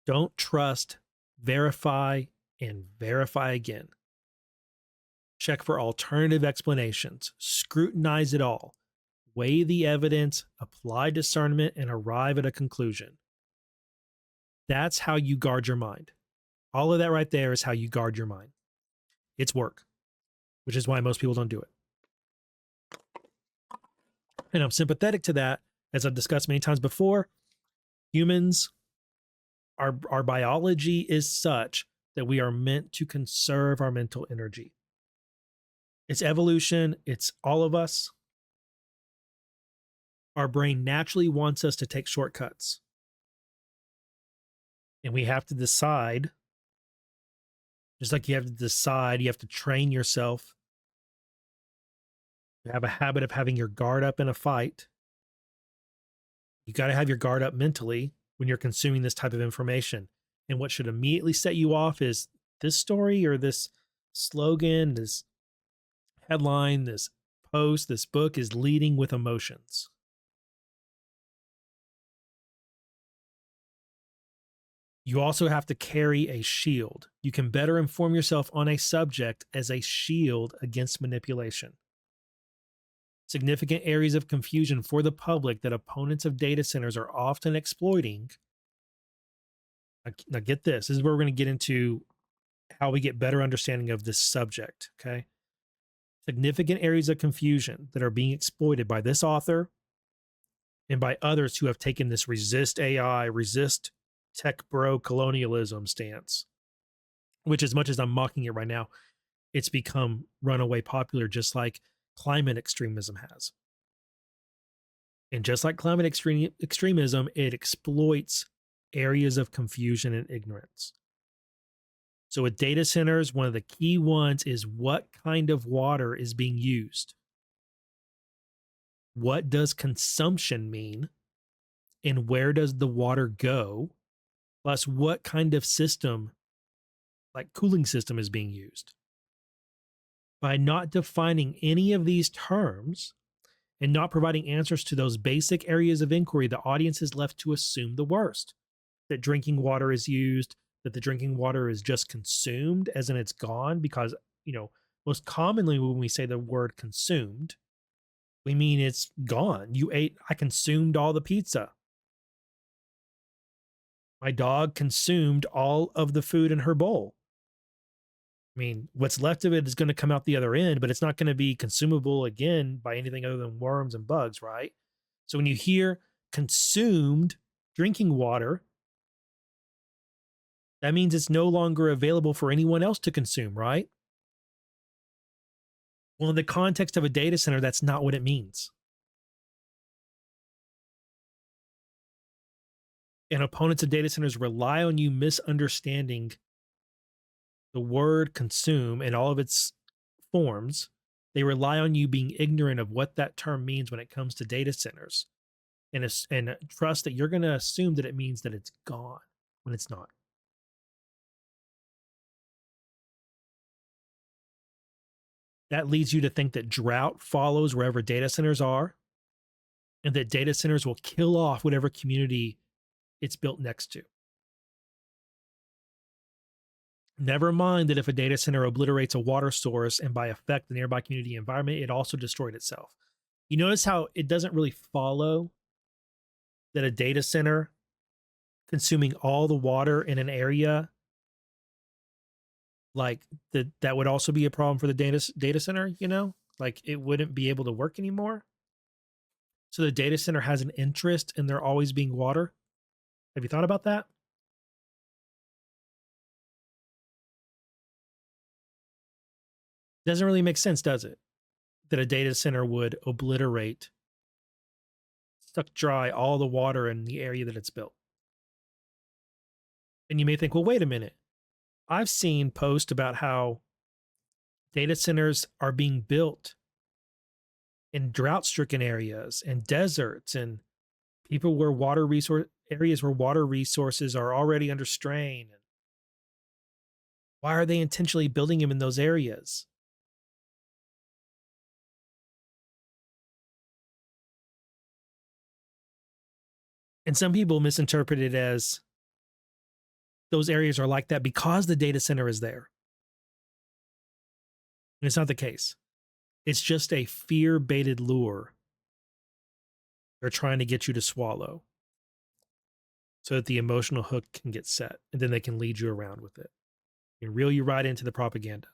Don't trust, verify, and verify again. Check for alternative explanations. Scrutinize it all. Weigh the evidence, apply discernment, and arrive at a conclusion. That's how you guard your mind. All of that right there is how you guard your mind. It's work, which is why most people don't do it. And I'm sympathetic to that. As I've discussed many times before, humans, our biology is such that we are meant to conserve our mental energy. It's evolution, it's all of us. Our brain naturally wants us to take shortcuts. And we have to decide, just like you have to decide, you have to train yourself to have a habit of having your guard up in a fight. You got to have your guard up mentally when you're consuming this type of information. And what should immediately set you off is this story or this slogan, this headline, this post, this book is leading with emotions. You also have to carry a shield. You can better inform yourself on a subject as a shield against manipulation. Significant areas of confusion for the public that opponents of data centers are often exploiting. Now get this. This is where we're going to get into how we get better understanding of this subject, okay? Significant areas of confusion that are being exploited by this author and by others who have taken this resist AI, resist tech bro colonialism stance, which, as much as I'm mocking it right now, it's become runaway popular, just like climate extremism has. And just like climate extremism, it exploits areas of confusion and ignorance. So with data centers, one of the key ones is what kind of water is being used. What does consumption mean? And where does the water go? Plus, what kind of system, like cooling system, is being used. By not defining any of these terms and not providing answers to those basic areas of inquiry, the audience is left to assume the worst, that drinking water is used, that the drinking water is just consumed, as in it's gone, because, most commonly when we say the word consumed, we mean it's gone. I consumed all the pizza. My dog consumed all of the food in her bowl. I mean, what's left of it is going to come out the other end, but it's not going to be consumable again by anything other than worms and bugs, right? So when you hear consumed drinking water, that means it's no longer available for anyone else to consume, right? Well, in the context of a data center, that's not what it means. And opponents of data centers rely on you misunderstanding the word consume and all of its forms. They rely on you being ignorant of what that term means when it comes to data centers, and trust that you're going to assume that it means that it's gone when it's not. That leads you to think that drought follows wherever data centers are, and that data centers will kill off whatever community it's built next to. Never mind that if a data center obliterates a water source and by effect the nearby community environment, it also destroyed itself. You notice how it doesn't really follow that a data center consuming all the water in an area, like that would also be a problem for the data center, like it wouldn't be able to work anymore. So the data center has an interest in there always being water. Have you thought about that? Doesn't really make sense, does it? That a data center would obliterate, suck dry all the water in the area that it's built. And you may think, well, wait a minute. I've seen posts about how data centers are being built in drought-stricken areas and deserts and people where areas where water resources are already under strain. Why are they intentionally building them in those areas? And some people misinterpret it as those areas are like that because the data center is there. And it's not the case. It's just a fear-baited lure they're trying to get you to swallow so that the emotional hook can get set, and then they can lead you around with it and reel you right into the propaganda.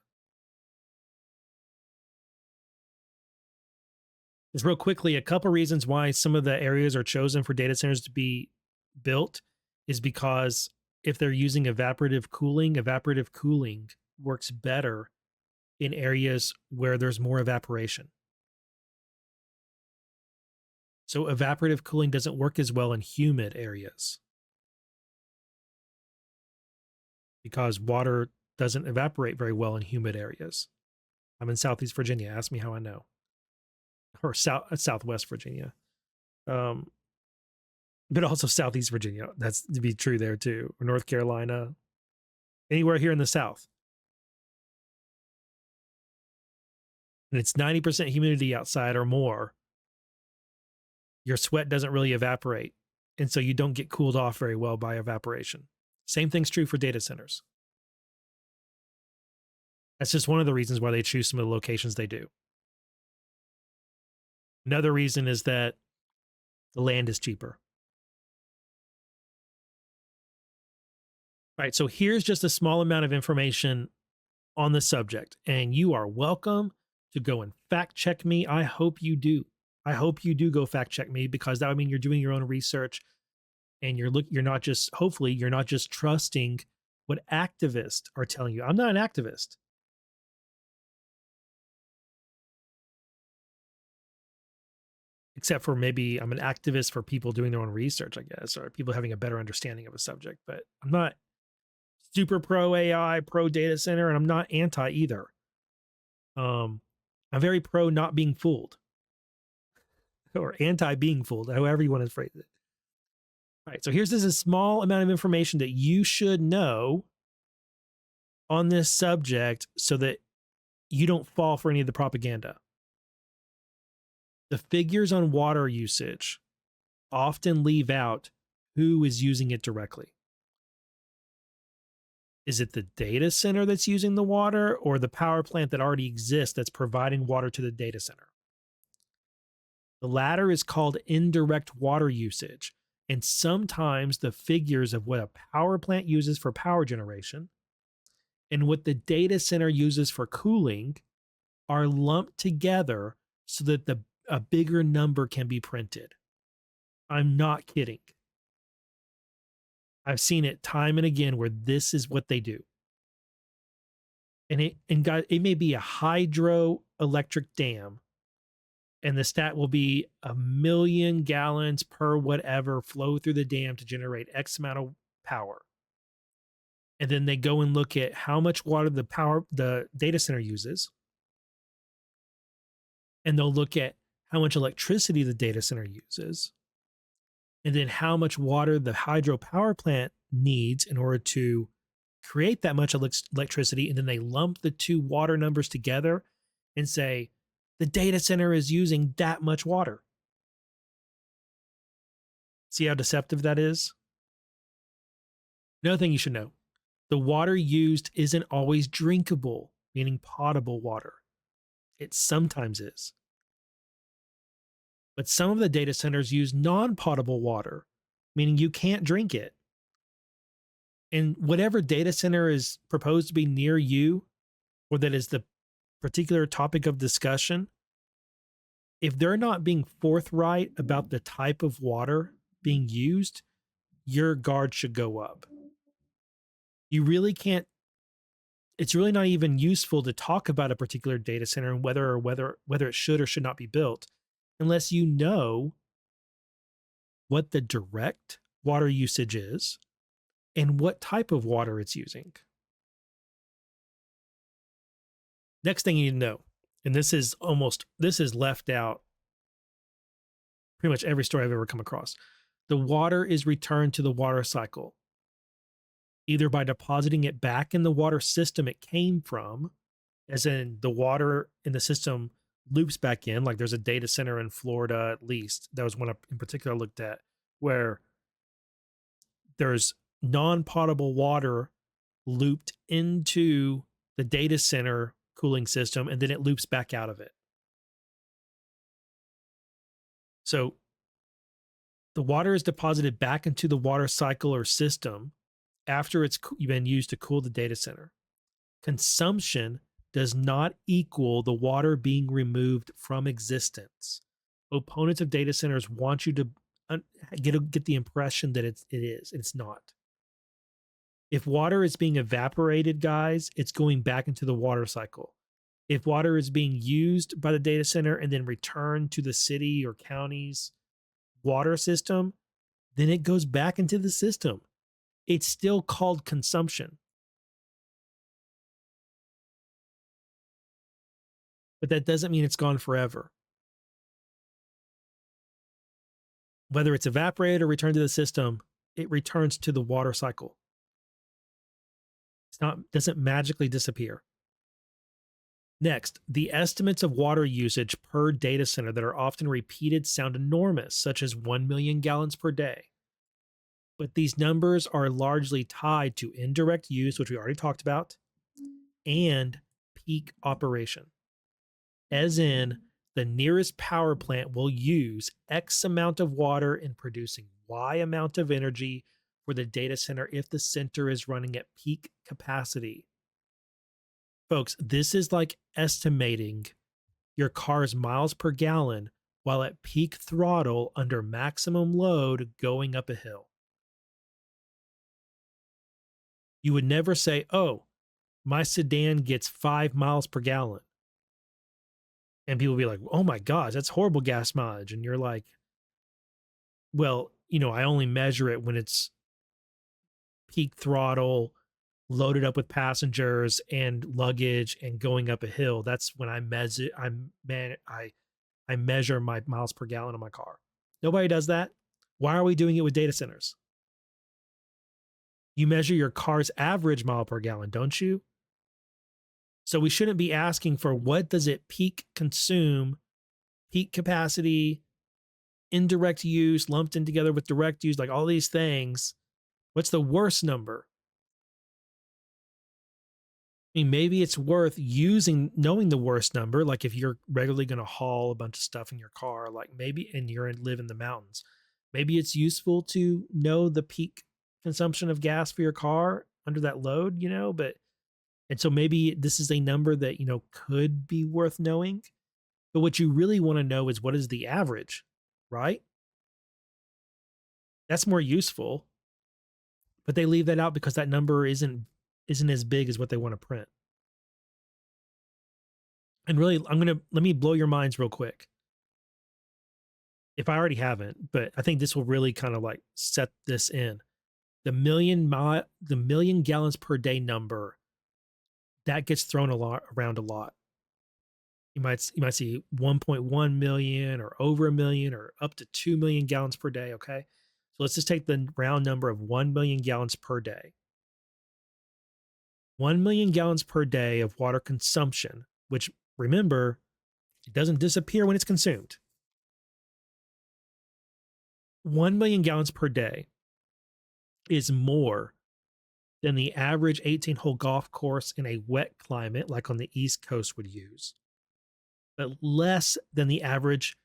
Just real quickly, a couple reasons why some of the areas are chosen for data centers to be built is because if they're using evaporative cooling works better in areas where there's more evaporation. So evaporative cooling doesn't work as well in humid areas because water doesn't evaporate very well in humid areas. I'm in Southeast Virginia. Ask me how I know. Or Southwest Virginia. But also Southeast Virginia. That's to be true there too. Or North Carolina. Anywhere here in the South. And it's 90% humidity outside or more. Your sweat doesn't really evaporate. And so you don't get cooled off very well by evaporation. Same thing's true for data centers. That's just one of the reasons why they choose some of the locations they do. Another reason is that the land is cheaper. All right, so here's just a small amount of information on the subject, and you are welcome to go and fact check me. I hope you do. I hope you do go fact check me, because that would mean you're doing your own research and you're not just, hopefully you're not just trusting what activists are telling you. I'm not an activist. Except for maybe I'm an activist for people doing their own research, I guess, or people having a better understanding of a subject. But I'm not super pro AI, pro data center, and I'm not anti either. I'm very pro not being fooled, or anti being fooled, however you want to phrase it. All right, so here's just a small amount of information that you should know on this subject so that you don't fall for any of the propaganda. The figures on water usage often leave out who is using it directly. Is it the data center that's using the water, or the power plant that already exists that's providing water to the data center? The latter is called indirect water usage, and sometimes the figures of what a power plant uses for power generation and what the data center uses for cooling are lumped together so that a bigger number can be printed. I'm not kidding. I've seen it time and again where this is what they do. And it may be a hydroelectric dam, and the stat will be 1 million gallons per whatever flow through the dam to generate X amount of power. And then they go and look at how much water the data center uses. And they'll look at how much electricity the data center uses, and then how much water the hydropower plant needs in order to create that much electricity. And then they lump the two water numbers together and say, the data center is using that much water. See how deceptive that is? Another thing you should know, the water used isn't always drinkable, meaning potable water. It sometimes is. But some of the data centers use non-potable water, meaning you can't drink it. And whatever data center is proposed to be near you, or that is the particular topic of discussion, if they're not being forthright about the type of water being used, your guard should go up. You really can't, it's really not even useful to talk about a particular data center and whether it should or should not be built unless you know what the direct water usage is and what type of water it's using. Next thing you need to know, and this is left out pretty much every story I've ever come across. The water is returned to the water cycle, either by depositing it back in the water system it came from, as in the water in the system loops back in. Like there's a data center in Florida, at least. That was one in particular I looked at, where there's non-potable water looped into the data center cooling system, and then it loops back out of it. So the water is deposited back into the water cycle or system after it's been used to cool the data center. Consumption does not equal the water being removed from existence. Opponents of data centers want you to get the impression that it is. It's not. If water is being evaporated, guys, it's going back into the water cycle. If water is being used by the data center and then returned to the city or county's water system, then it goes back into the system. It's still called consumption. But that doesn't mean it's gone forever. Whether it's evaporated or returned to the system, it returns to the water cycle. Doesn't magically disappear. Next, the estimates of water usage per data center that are often repeated sound enormous, such as 1 million gallons per day. But these numbers are largely tied to indirect use, which we already talked about, and peak operation. As in, the nearest power plant will use X amount of water in producing Y amount of energy for the data center if the center is running at peak capacity. Folks, this is like estimating your car's miles per gallon while at peak throttle under maximum load going up a hill. You would never say, oh, my sedan gets 5 miles per gallon. And people will be like, oh my gosh, that's horrible gas mileage. And you're like, well, I only measure it when it's peak throttle, loaded up with passengers and luggage and going up a hill. That's when I measure my miles per gallon on my car. Nobody does that. Why are we doing it with data centers? You measure your car's average mile per gallon, don't you? So we shouldn't be asking for what does it peak consume, peak capacity, indirect use, lumped in together with direct use, like all these things. What's the worst number? I mean, maybe it's worth knowing the worst number. Like if you're regularly going to haul a bunch of stuff in your car, like maybe, and live in the mountains, maybe it's useful to know the peak consumption of gas for your car under that load, and so maybe this is a number that, could be worth knowing. But what you really want to know is what is the average, right? That's more useful. But they leave that out because that number isn't as big as what they want to print. And really, let me blow your minds real quick. If I already haven't, but I think this will really kind of like set this in. The million gallons per day number, that gets thrown around a lot. You might see 1.1 million or over a million or up to 2 million gallons per day. Okay. So let's just take the round number of 1 million gallons per day. 1 million gallons per day of water consumption, which remember, it doesn't disappear when it's consumed. 1 million gallons per day is more than the average 18-hole golf course in a wet climate like on the East Coast would use, but less than the average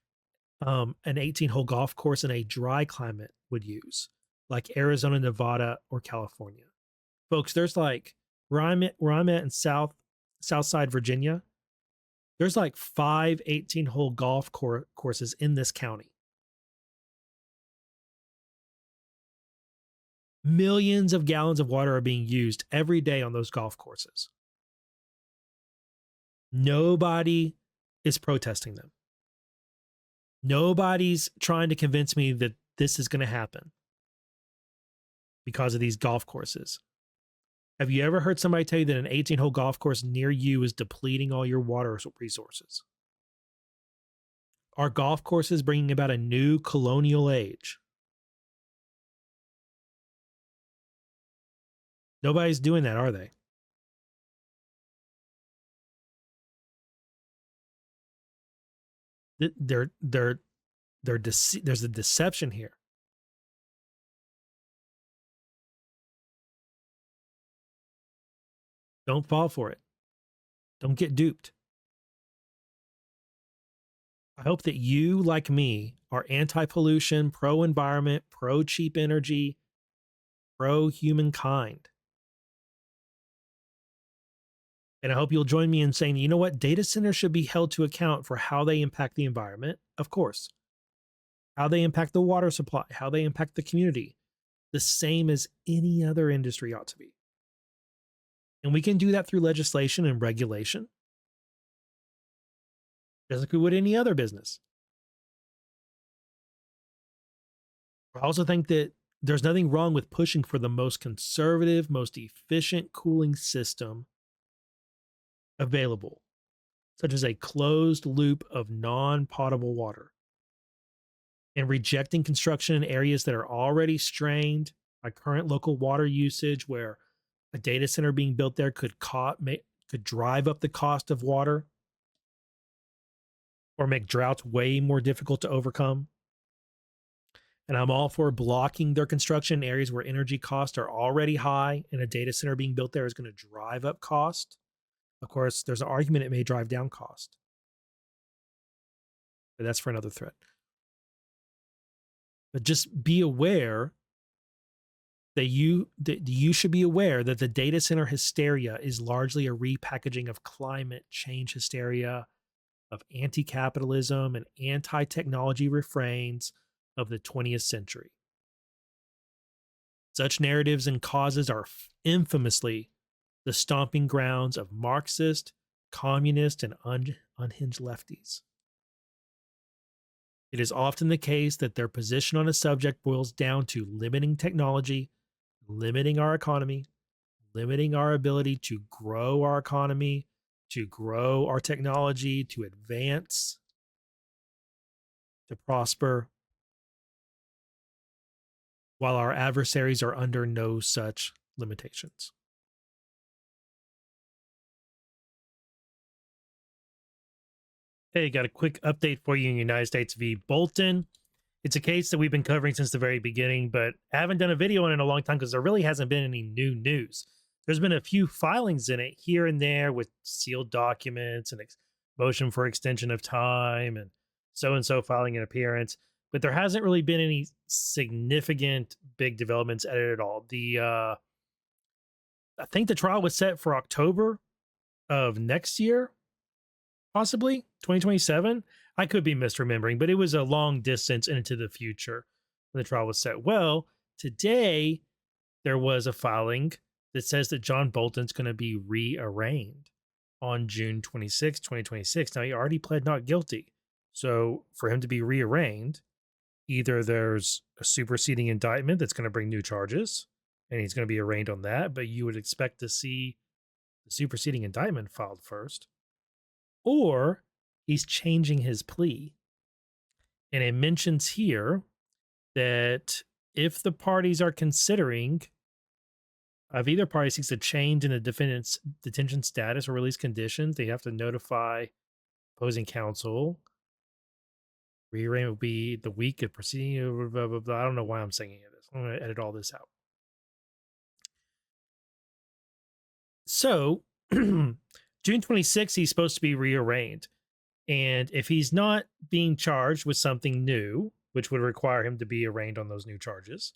an 18-hole golf course in a dry climate would use, like Arizona, Nevada, or California. Folks, there's like where I'm at in Southside Virginia, there's like 5 18-hole golf courses in this county. Millions of gallons of water are being used every day on those golf courses. Nobody is protesting them. Nobody's trying to convince me that this is going to happen because of these golf courses. Have you ever heard somebody tell you that an 18-hole golf course near you is depleting all your water resources? Are golf courses bringing about a new colonial age? Nobody's doing that, are they? There's a deception here. Don't fall for it. Don't get duped. I hope that you, like me, are anti-pollution, pro-environment, pro-cheap energy, pro-humankind. And I hope you'll join me in saying, you know what? Data centers should be held to account for how they impact the environment, of course. How they impact the water supply, how they impact the community. The same as any other industry ought to be. And we can do that through legislation and regulation, just like we would any other business. I also think that there's nothing wrong with pushing for the most conservative, most efficient cooling system available, such as a closed loop of non potable water, and rejecting construction in areas that are already strained by current local water usage, where a data center being built there could drive up the cost of water or make droughts way more difficult to overcome. And I'm all for blocking their construction in areas where energy costs are already high and a data center being built there is going to drive up cost. Of course, there's an argument it may drive down cost, but that's for another thread. But just be aware that you should be aware that the data center hysteria is largely a repackaging of climate change hysteria, of anti-capitalism and anti-technology refrains of the 20th century. Such narratives and causes are infamously the stomping grounds of Marxist, communist, and unhinged lefties. It is often the case that their position on a subject boils down to limiting technology, limiting our economy, limiting our ability to grow our economy, to grow our technology, to advance, to prosper, while our adversaries are under no such limitations. Hey, got a quick update for you in United States v. Bolton. It's a case that we've been covering since the very beginning, but I haven't done a video on it in a long time because there really hasn't been any new news. There's been a few filings in it here and there with sealed documents and motion for extension of time and so filing an appearance, but there hasn't really been any significant big developments at it at all. I think the trial was set for October of next year, possibly 2027. I could be misremembering, but it was a long distance into the future when the trial was set. Well, today there was a filing that says that John Bolton's going to be rearraigned on June 26, 2026. Now, he already pled not guilty. So for him to be rearraigned, either there's a superseding indictment that's going to bring new charges and he's going to be arraigned on that, but you would expect to see the superseding indictment filed first, or he's changing his plea. And it mentions here that if the parties are considering, if either party seeks a change in the defendant's detention status or release conditions, they have to notify opposing counsel. Rearrangement will be the week of proceeding. Blah, blah, blah. I don't know why I'm saying any of this. I'm going to edit all this out. So, June 26th, he's supposed to be rearraigned. And if he's not being charged with something new, which would require him to be arraigned on those new charges,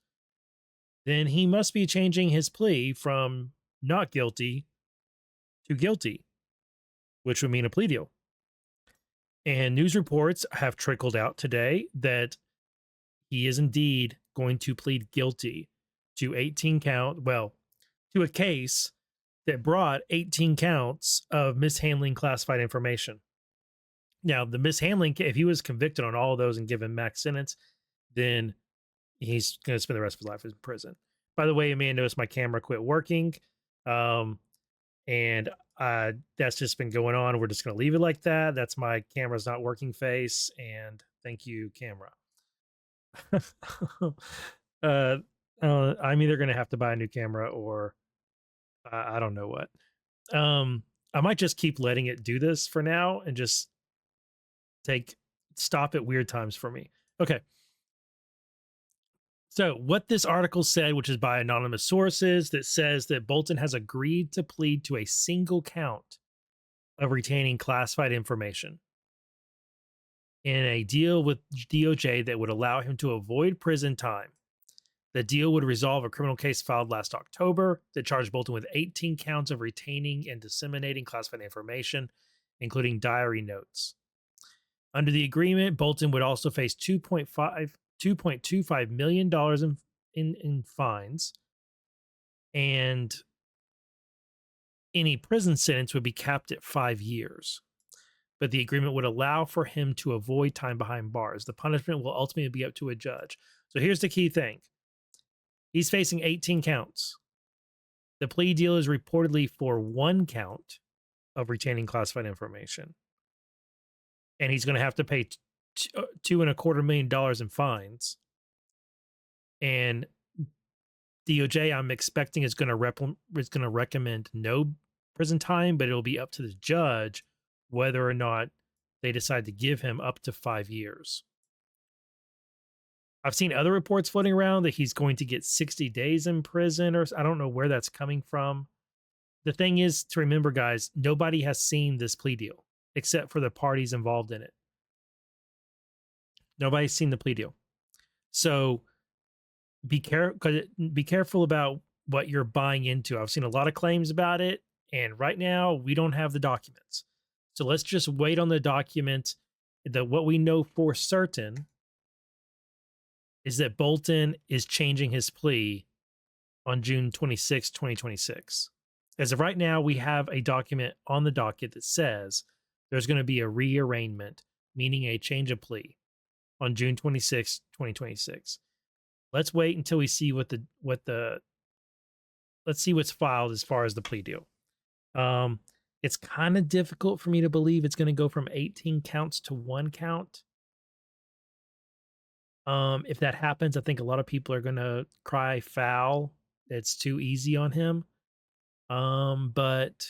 then he must be changing his plea from not guilty to guilty, which would mean a plea deal. And news reports have trickled out today that he is indeed going to plead guilty to to a case that brought 18 counts of mishandling classified information. Now, the mishandling, if he was convicted on all of those and given max sentence, then he's going to spend the rest of his life in prison. By the way, you may have noticed my camera quit working. And that's just been going on. We're just going to leave it like that. That's my camera's not working face. And thank you, camera. I'm either going to have to buy a new camera or I don't know what. I might just keep letting it do this for now and just stop at weird times for me. Okay. So what this article said, which is by anonymous sources, that says that Bolton has agreed to plead to a single count of retaining classified information in a deal with DOJ that would allow him to avoid prison time. The deal would resolve a criminal case filed last October that charged Bolton with 18 counts of retaining and disseminating classified information, including diary notes. Under the agreement, Bolton would also face $2.25 million in fines. And any prison sentence would be capped at 5 years, but the agreement would allow for him to avoid time behind bars. The punishment will ultimately be up to a judge. So here's the key thing. He's facing 18 counts. The plea deal is reportedly for 1 count of retaining classified information. And he's going to have to pay $2.25 million in fines. And DOJ, I'm expecting, is going to recommend no prison time, but it'll be up to the judge whether or not they decide to give him up to 5 years. I've seen other reports floating around that he's going to get 60 days in prison, or I don't know where that's coming from. The thing is to remember, guys, nobody has seen this plea deal except for the parties involved in it. Nobody's seen the plea deal. So be careful about what you're buying into. I've seen a lot of claims about it, and right now we don't have the documents. So let's just wait on the document. What we know for certain is that Bolton is changing his plea on June 26, 2026. As of right now, we have a document on the docket that says there's going to be a rearrangement, meaning a change of plea on June 26, 2026. Let's wait until we see let's see what's filed as far as the plea deal. It's kind of difficult for me to believe it's going to go from 18 counts to 1 count. If that happens, I think a lot of people are going to cry foul. It's too easy on him. But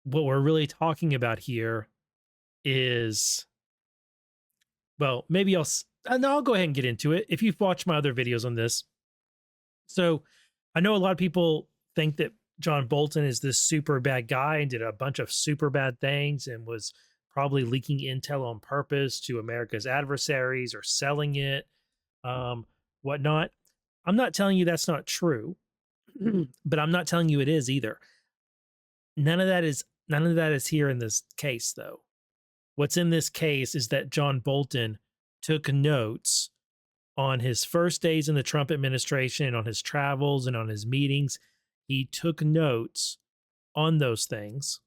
what we're really talking about here is, well, maybe I'll go ahead and get into it. If you've watched my other videos on this. So I know a lot of people think that John Bolton is this super bad guy and did a bunch of super bad things and was probably leaking intel on purpose to America's adversaries or selling it, whatnot. I'm not telling you that's not true, but I'm not telling you it is either. None of that is here in this case, though. What's in this case is that John Bolton took notes on his first days in the Trump administration, on his travels and on his meetings. He took notes on those things.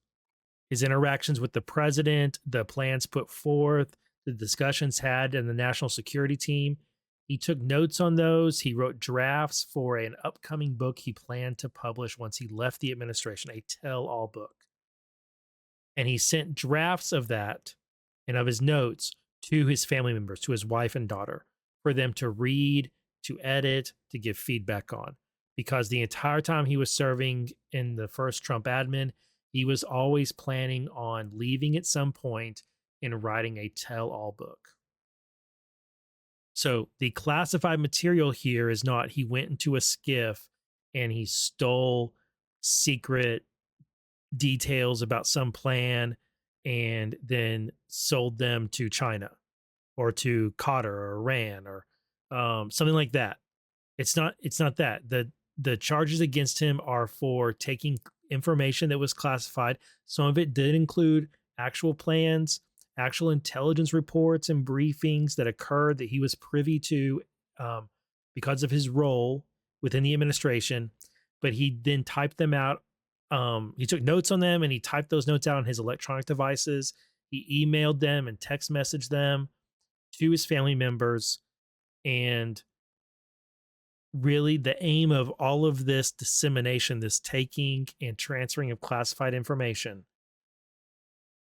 His interactions with the president, the plans put forth, the discussions had in the national security team. He took notes on those. He wrote drafts for an upcoming book he planned to publish once he left the administration, a tell-all book. And he sent drafts of that and of his notes to his family members, to his wife and daughter, for them to read, to edit, to give feedback on. Because the entire time he was serving in the first Trump admin, he was always planning on leaving at some point and writing a tell-all book. So the classified material here is not he went into a skiff and he stole secret details about some plan and then sold them to China or to Qatar or Iran or something like that. It's not that. The charges against him are for taking information that was classified. Some of it did include actual plans, actual intelligence reports and briefings that occurred that he was privy to because of his role within the administration. But he then typed them out. He took notes on them and he typed those notes out on his electronic devices. He emailed them and text messaged them to his family members. And really the aim of all of this dissemination, this taking and transferring of classified information,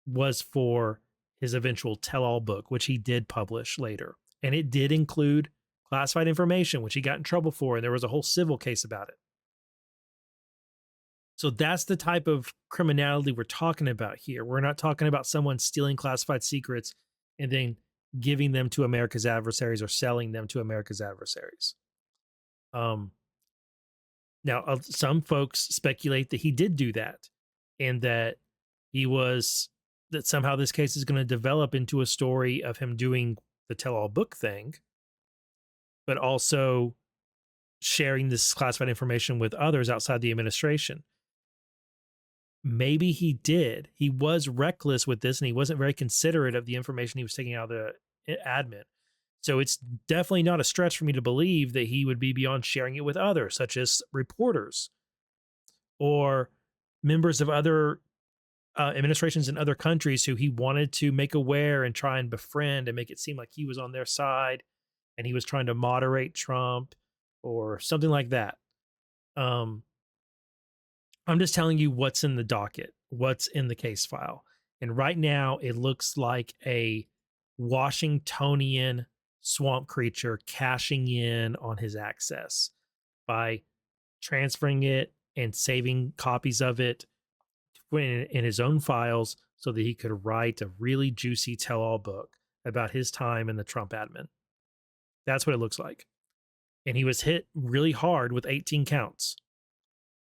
was for his eventual tell-all book, which he did publish later. And it did include classified information, which he got in trouble for, and there was a whole civil case about it. So that's the type of criminality we're talking about here. We're not talking about someone stealing classified secrets and then giving them to America's adversaries or selling them to America's adversaries. Now, some folks speculate that he did do that and that that somehow this case is going to develop into a story of him doing the tell-all book thing, but also sharing this classified information with others outside the administration. Maybe he did. He was reckless with this and he wasn't very considerate of the information he was taking out of the admin. So it's definitely not a stretch for me to believe that he would be beyond sharing it with others, such as reporters or members of other administrations in other countries who he wanted to make aware and try and befriend and make it seem like he was on their side and he was trying to moderate Trump or something like that. Um, I'm just telling you what's in the docket, what's in the case file. And right now, it looks like a Washingtonian swamp creature cashing in on his access by transferring it and saving copies of it in his own files so that he could write a really juicy tell all book about his time in the Trump admin. That's what it looks like. And he was hit really hard with 18 counts.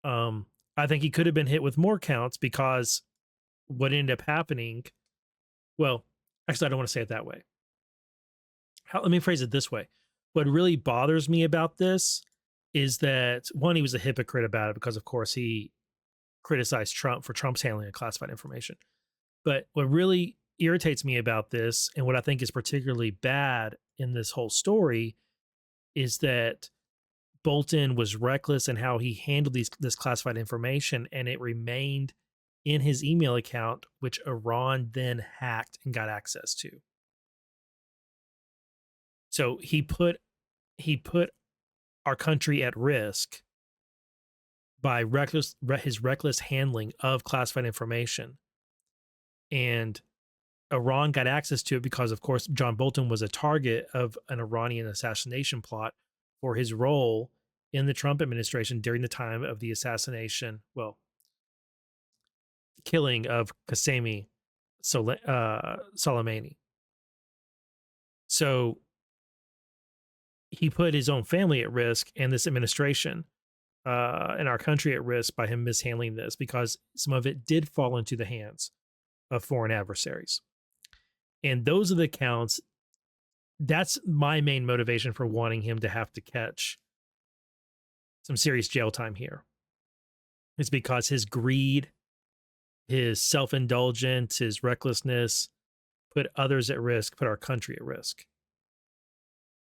I think he could have been hit with more counts because what ended up happening, well, actually, I don't want to say it that way. Let me phrase it this way. What really bothers me about this is that, one, he was a hypocrite about it because, of course, he criticized Trump for Trump's handling of classified information. But what really irritates me about this, and what I think is particularly bad in this whole story, is that Bolton was reckless in how he handled this classified information, and it remained in his email account, which Iran then hacked and got access to. So he put our country at risk by his reckless handling of classified information, and Iran got access to it because, of course, John Bolton was a target of an Iranian assassination plot for his role in the Trump administration during the time of the assassination, well, killing of Qasemi Soleimani. So he put his own family at risk and this administration and our country at risk by him mishandling this, because some of it did fall into the hands of foreign adversaries. And those are the counts. That's my main motivation for wanting him to have to catch some serious jail time here. It's because his greed, his self-indulgence, his recklessness put others at risk, put our country at risk.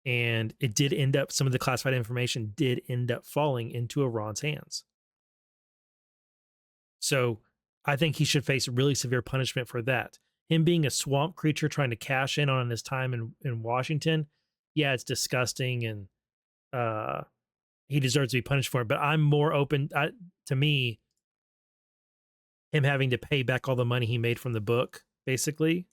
And it did end up, some of the classified information did end up falling into Iran's hands. So I think he should face really severe punishment for that. Him being a swamp creature trying to cash in on his time in Washington, yeah, it's disgusting, and he deserves to be punished for it. But I'm more open, to me, him having to pay back all the money he made from the book, basically,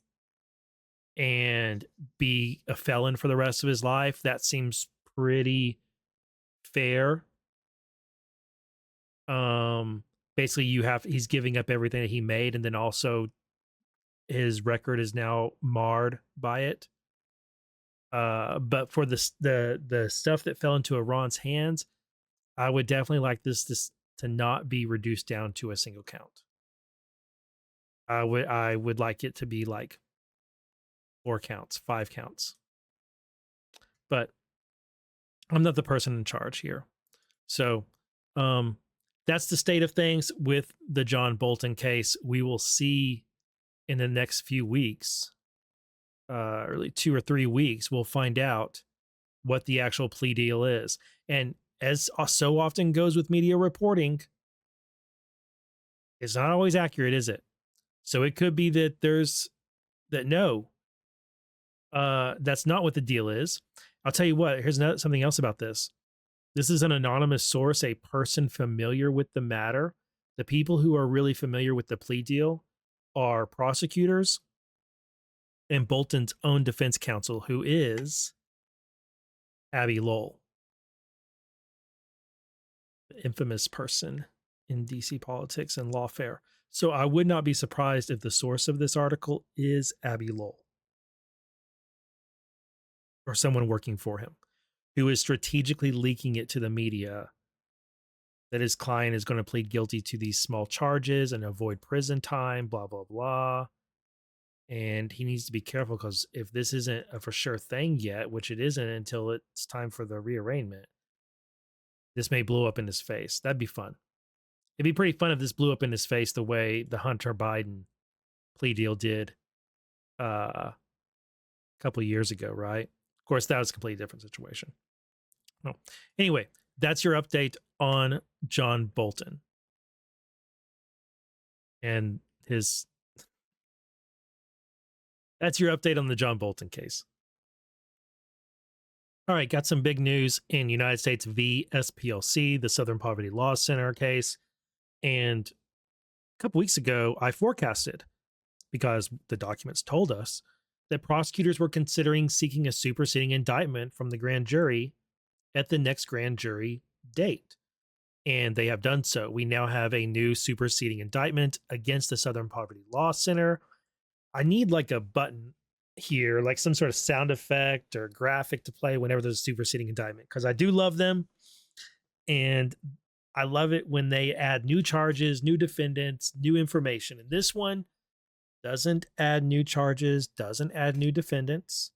and be a felon for the rest of his life, that seems pretty fair. Basically, he's giving up everything that he made, and then also his record is now marred by it. But for the stuff that fell into Iran's hands, I would definitely like this to not be reduced down to a single count. I would like it to be like 4 counts, 5 counts. But I'm not the person in charge here. So that's the state of things with the John Bolton case. We will see in the next few weeks, really 2 or 3 weeks, we'll find out what the actual plea deal is. And as so often goes with media reporting, it's not always accurate, is it? So it could be that that's not what the deal is. I'll tell you what, here's something else about this. This is an anonymous source, a person familiar with the matter. The people who are really familiar with the plea deal are prosecutors and Bolton's own defense counsel, who is Abby Lowell, the infamous person in DC politics and lawfare. So I would not be surprised if the source of this article is Abby Lowell or someone working for him who is strategically leaking it to the media that his client is going to plead guilty to these small charges and avoid prison time, blah, blah, blah. And he needs to be careful, because if this isn't a for sure thing yet, which it isn't until it's time for the rearrangement, this may blow up in his face. That'd be fun. It'd be pretty fun if this blew up in his face the way the Hunter Biden plea deal did a couple of years ago, right? Of course, that was a completely different situation. Well, anyway, that's your update on John Bolton. And that's your update on the John Bolton case. All right, got some big news in United States v. SPLC, the Southern Poverty Law Center case. And a couple weeks ago, I forecasted, because the documents told us, that prosecutors were considering seeking a superseding indictment from the grand jury at the next grand jury date. And they have done so. We now have a new superseding indictment against the Southern Poverty Law Center. I need like a button here, like some sort of sound effect or graphic to play whenever there's a superseding indictment, because I do love them. And I love it when they add new charges, new defendants, new information. And this one doesn't add new charges, doesn't add new defendants.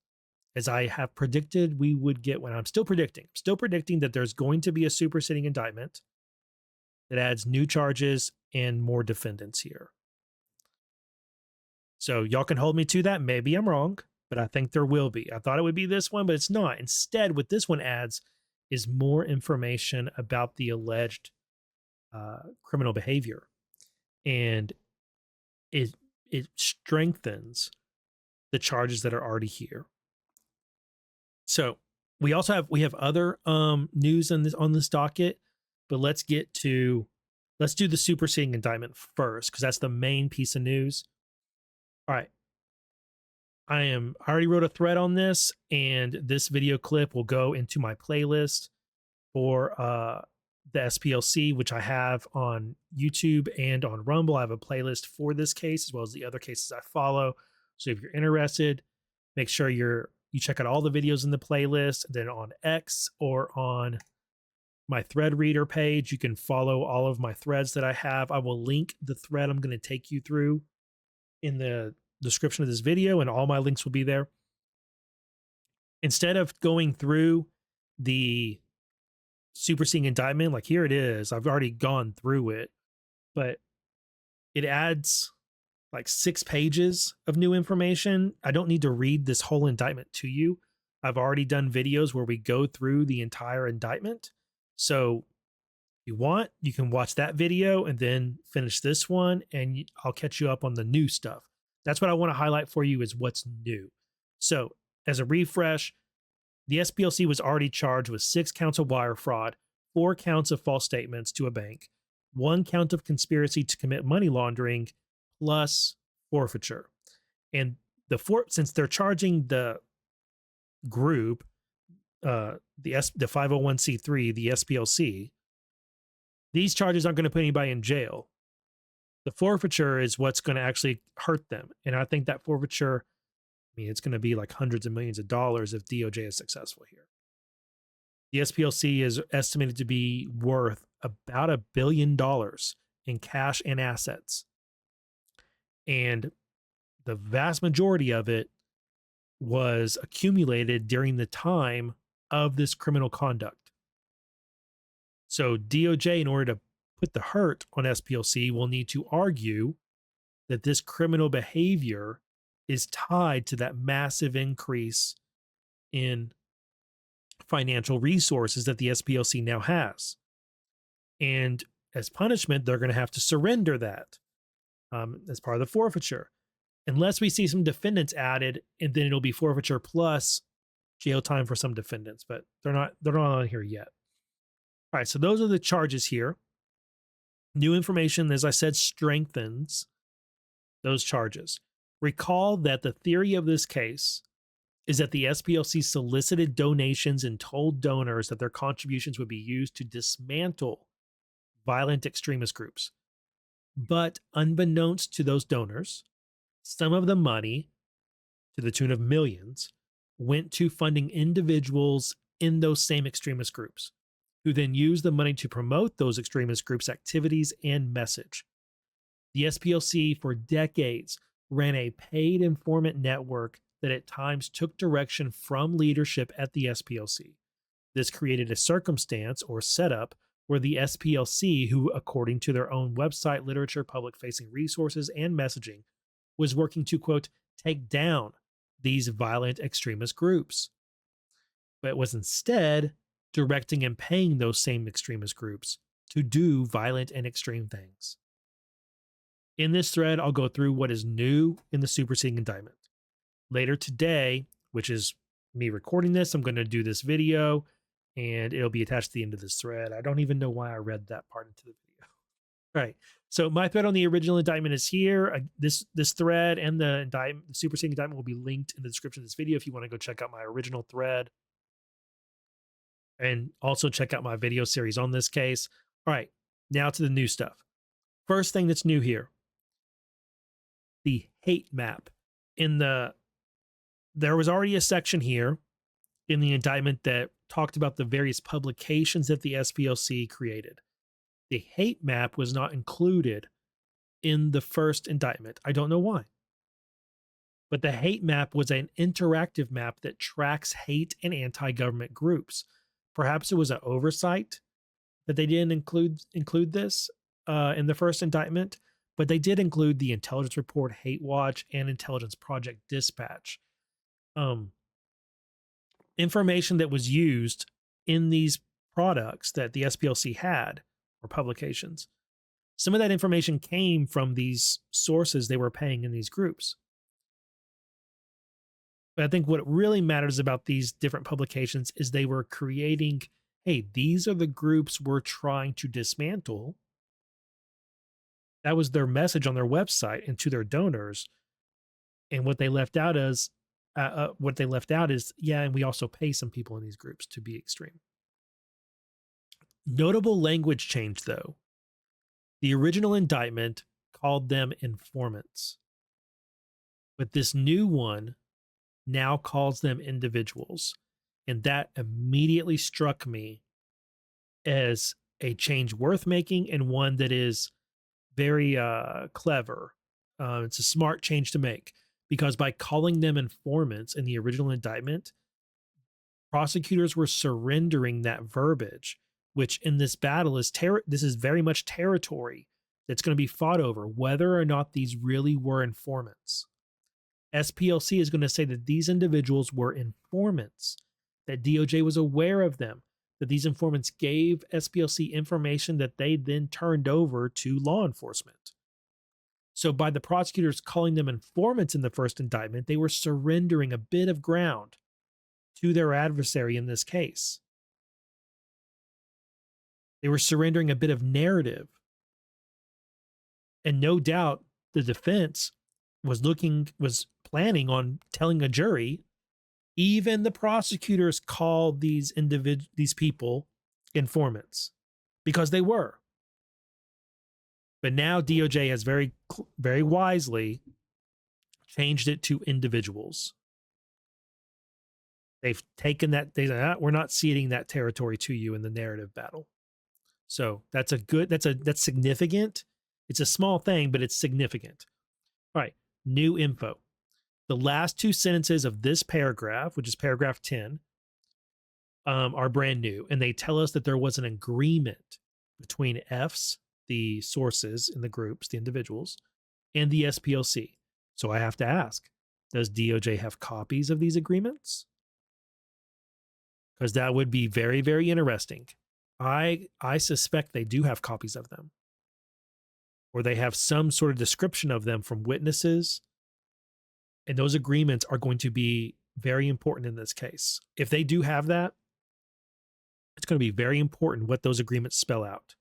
As I have predicted, we would get when I'm still predicting that there's going to be a superseding indictment that adds new charges and more defendants here. So y'all can hold me to that. Maybe I'm wrong, but I think there will be. I thought it would be this one, but it's not. Instead, what this one adds is more information about the alleged criminal behavior, and it strengthens the charges that are already here. So we have other news on this docket, but let's do the superseding indictment first, because that's the main piece of news. All right. I already wrote a thread on this, and this video clip will go into my playlist for the SPLC, which I have on YouTube and on Rumble. I have a playlist for this case as well as the other cases I follow. So if you're interested, make sure you check out all the videos in the playlist. And then on X or on my thread reader page, you can follow all of my threads that I have. I will link the thread I'm going to take you through in the description of this video, and all my links will be there. Instead of going through the superseding indictment, like here it is, I've already gone through it, but it adds like 6 pages of new information. I don't need to read this whole indictment to you. I've already done videos where we go through the entire indictment. So if you want, you can watch that video and then finish this one, and I'll catch you up on the new stuff. That's what I want to highlight for you, is what's new. So as a refresh, the SPLC was already charged with 6 counts of wire fraud, 4 counts of false statements to a bank, 1 count of conspiracy to commit money laundering, plus forfeiture. And since they're charging the group, the 501c3, the SPLC, these charges aren't going to put anybody in jail. The forfeiture is what's going to actually hurt them. And I think that forfeiture, it's going to be like hundreds of millions of dollars if DOJ is successful here. The SPLC is estimated to be worth about $1 billion in cash and assets. And the vast majority of it was accumulated during the time of this criminal conduct. So DOJ, in order to put the hurt on SPLC, will need to argue that this criminal behavior is tied to that massive increase in financial resources that the SPLC now has. And as punishment, they're going to have to surrender that as part of the forfeiture, unless we see some defendants added, and then it'll be forfeiture plus jail time for some defendants, but they're not on here yet. All right, so those are the charges here. New information, as I said, strengthens those charges. Recall that the theory of this case is that the SPLC solicited donations and told donors that their contributions would be used to dismantle violent extremist groups. But unbeknownst to those donors, some of the money, to the tune of millions, went to funding individuals in those same extremist groups, who then used the money to promote those extremist groups' activities and message. The SPLC for decades ran a paid informant network that at times took direction from leadership at the SPLC. This created a circumstance or setup where the SPLC, who according to their own website, literature, public-facing resources, and messaging, was working to, quote, take down these violent extremist groups, but was instead directing and paying those same extremist groups to do violent and extreme things. In this thread, I'll go through what is new in the superseding indictment. Later today, which is me recording this, I'm going to do this video and it'll be attached to the end of this thread. I don't even know why I read that part into the video. All right. So my thread on the original indictment is here. This thread and the superseding indictment will be linked in the description of this video if you want to go check out my original thread. And also check out my video series on this case. All right. Now to the new stuff. First thing that's new here. The hate map. There was already a section here in the indictment that talked about the various publications that the SPLC created. The hate map was not included in the first indictment. I don't know why. But the hate map was an interactive map that tracks hate and anti-government groups. Perhaps it was an oversight that they didn't include this in the first indictment, but they did include the Intelligence Report, Hate Watch, and Intelligence Project Dispatch. Information that was used in these products that the SPLC had, or publications, some of that information came from these sources they were paying in these groups. But I think what really matters about these different publications is they were creating, hey, these are the groups we're trying to dismantle. That was their message on their website and to their donors. And what they left out is, yeah, and we also pay some people in these groups to be extreme. Notable language change, though. The original indictment called them informants, but this new one now calls them individuals. And that immediately struck me as a change worth making and one that is very clever. It's a smart change to make, because by calling them informants in the original indictment, prosecutors were surrendering that verbiage, which in this battle is this is very much territory that's going to be fought over, whether or not these really were informants. SPLC is going to say that these individuals were informants, that DOJ was aware of them, that these informants gave SPLC information that they then turned over to law enforcement. So by the prosecutors calling them informants in the first indictment, they were surrendering a bit of ground to their adversary in this case. They were surrendering a bit of narrative. And no doubt the defense was planning on telling a jury, even the prosecutors called these people informants, because they were. But now DOJ has very, very wisely changed it to individuals. They've taken that, we're not ceding that territory to you in the narrative battle. So that's significant. It's a small thing, but it's significant. All right, new info. The last two sentences of this paragraph, which is paragraph 10, are brand new. And they tell us that there was an agreement between F's, the sources in the groups, the individuals, and the SPLC. So I have to ask, does DOJ have copies of these agreements? Because that would be very, very interesting. I suspect they do have copies of them, or they have some sort of description of them from witnesses. And those agreements are going to be very important in this case. If they do have that, it's going to be very important what those agreements spell out.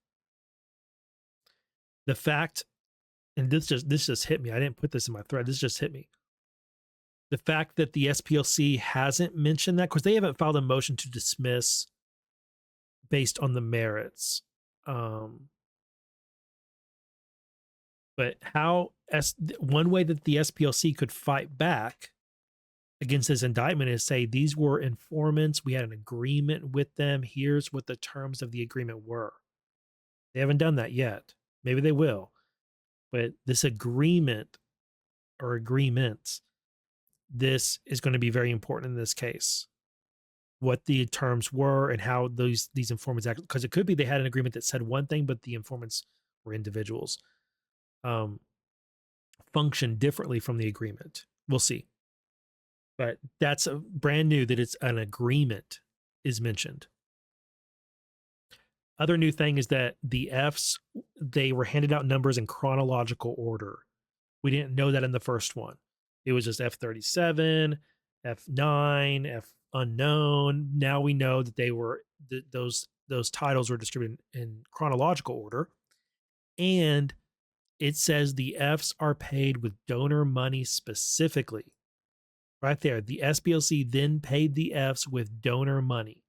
The fact, and this just hit me. I didn't put this in my thread. This just hit me. The fact that the SPLC hasn't mentioned that, because they haven't filed a motion to dismiss based on the merits. But one way that the SPLC could fight back against this indictment is say, these were informants. We had an agreement with them. Here's what the terms of the agreement were. They haven't done that yet. Maybe they will. But this agreement or agreements, this is going to be very important in this case. What the terms were and how these informants act. Because it could be they had an agreement that said one thing, but the informants were individuals. Function differently from the agreement. We'll see. But that's brand new that it's an agreement is mentioned. Other new thing is that the Fs, they were handed out numbers in chronological order. We didn't know that in the first one. It was just F-37, F-9, F unknown. Now we know that they were those titles were distributed in chronological order, and it says the Fs are paid with donor money specifically. Right there, the SPLC then paid the Fs with donor money.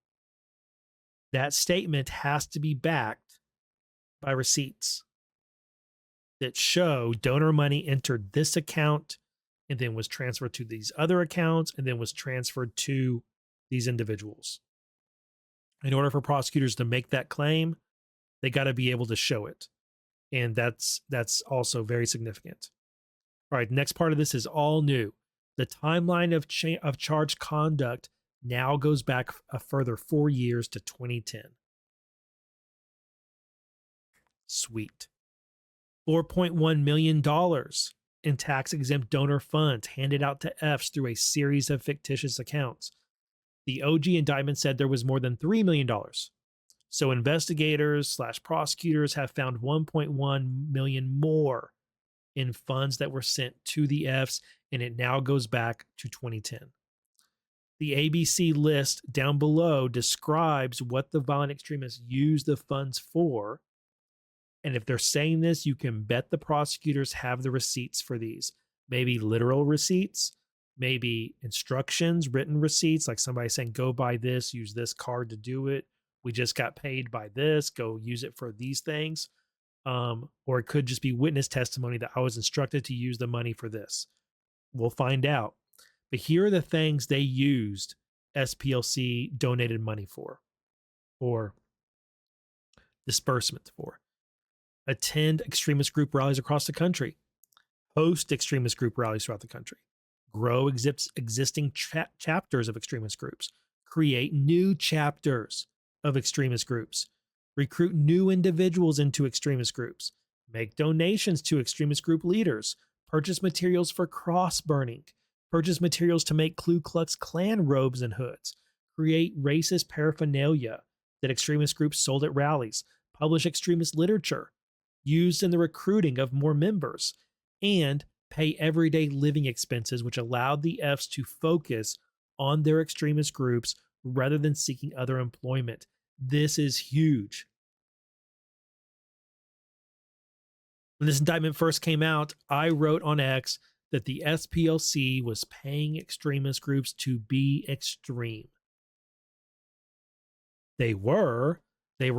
That statement has to be backed by receipts that show donor money entered this account and then was transferred to these other accounts and then was transferred to these individuals. In order for prosecutors to make that claim, they got to be able to show it. And that's also very significant. All right, next part of this is all new. The timeline of charged conduct now goes back a further 4 years to 2010. Sweet. $4.1 million in tax-exempt donor funds handed out to Fs through a series of fictitious accounts. The OG indictment said there was more than $3 million. So investigators/prosecutors have found 1.1 million more in funds that were sent to the Fs, and it now goes back to 2010. The ABC list down below describes what the violent extremists use the funds for. And if they're saying this, you can bet the prosecutors have the receipts for these. Maybe literal receipts, maybe instructions, written receipts, like somebody saying, go buy this, use this card to do it. We just got paid by this, go use it for these things. Or it could just be witness testimony that I was instructed to use the money for this. We'll find out. But here are the things they used SPLC donated money for, or disbursement for. Attend extremist group rallies across the country, host extremist group rallies throughout the country, grow existing chapters of extremist groups, create new chapters of extremist groups, recruit new individuals into extremist groups, make donations to extremist group leaders, purchase materials for cross burning, purchase materials to make Ku Klux Klan robes and hoods, create racist paraphernalia that extremist groups sold at rallies, publish extremist literature used in the recruiting of more members, and pay everyday living expenses, which allowed the Fs to focus on their extremist groups rather than seeking other employment. This is huge. When this indictment first came out, I wrote on X that the SPLC was paying extremist groups to be extreme. They were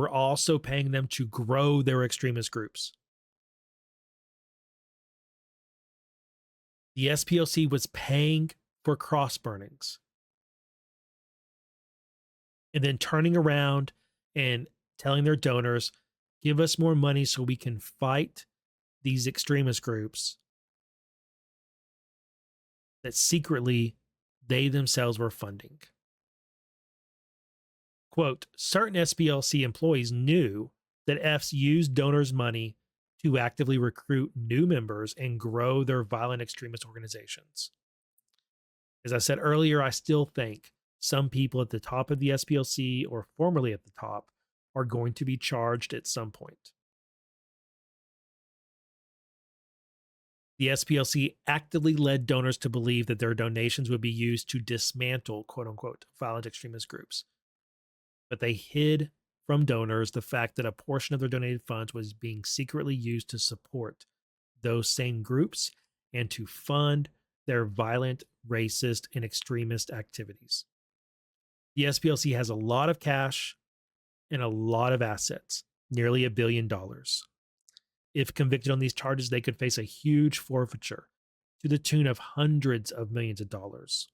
also paying them to grow their extremist groups. The SPLC was paying for cross burnings and then turning around and telling their donors, give us more money so we can fight these extremist groups that secretly they themselves were funding. Quote, certain SPLC employees knew that Fs used donors' money to actively recruit new members and grow their violent extremist organizations. As I said earlier, I still think some people at the top of the SPLC or formerly at the top are going to be charged at some point. The SPLC actively led donors to believe that their donations would be used to dismantle, quote unquote, violent extremist groups. But they hid from donors the fact that a portion of their donated funds was being secretly used to support those same groups and to fund their violent, racist, and extremist activities. The SPLC has a lot of cash and a lot of assets, nearly $1 billion. If convicted on these charges, they could face a huge forfeiture to the tune of hundreds of millions of dollars.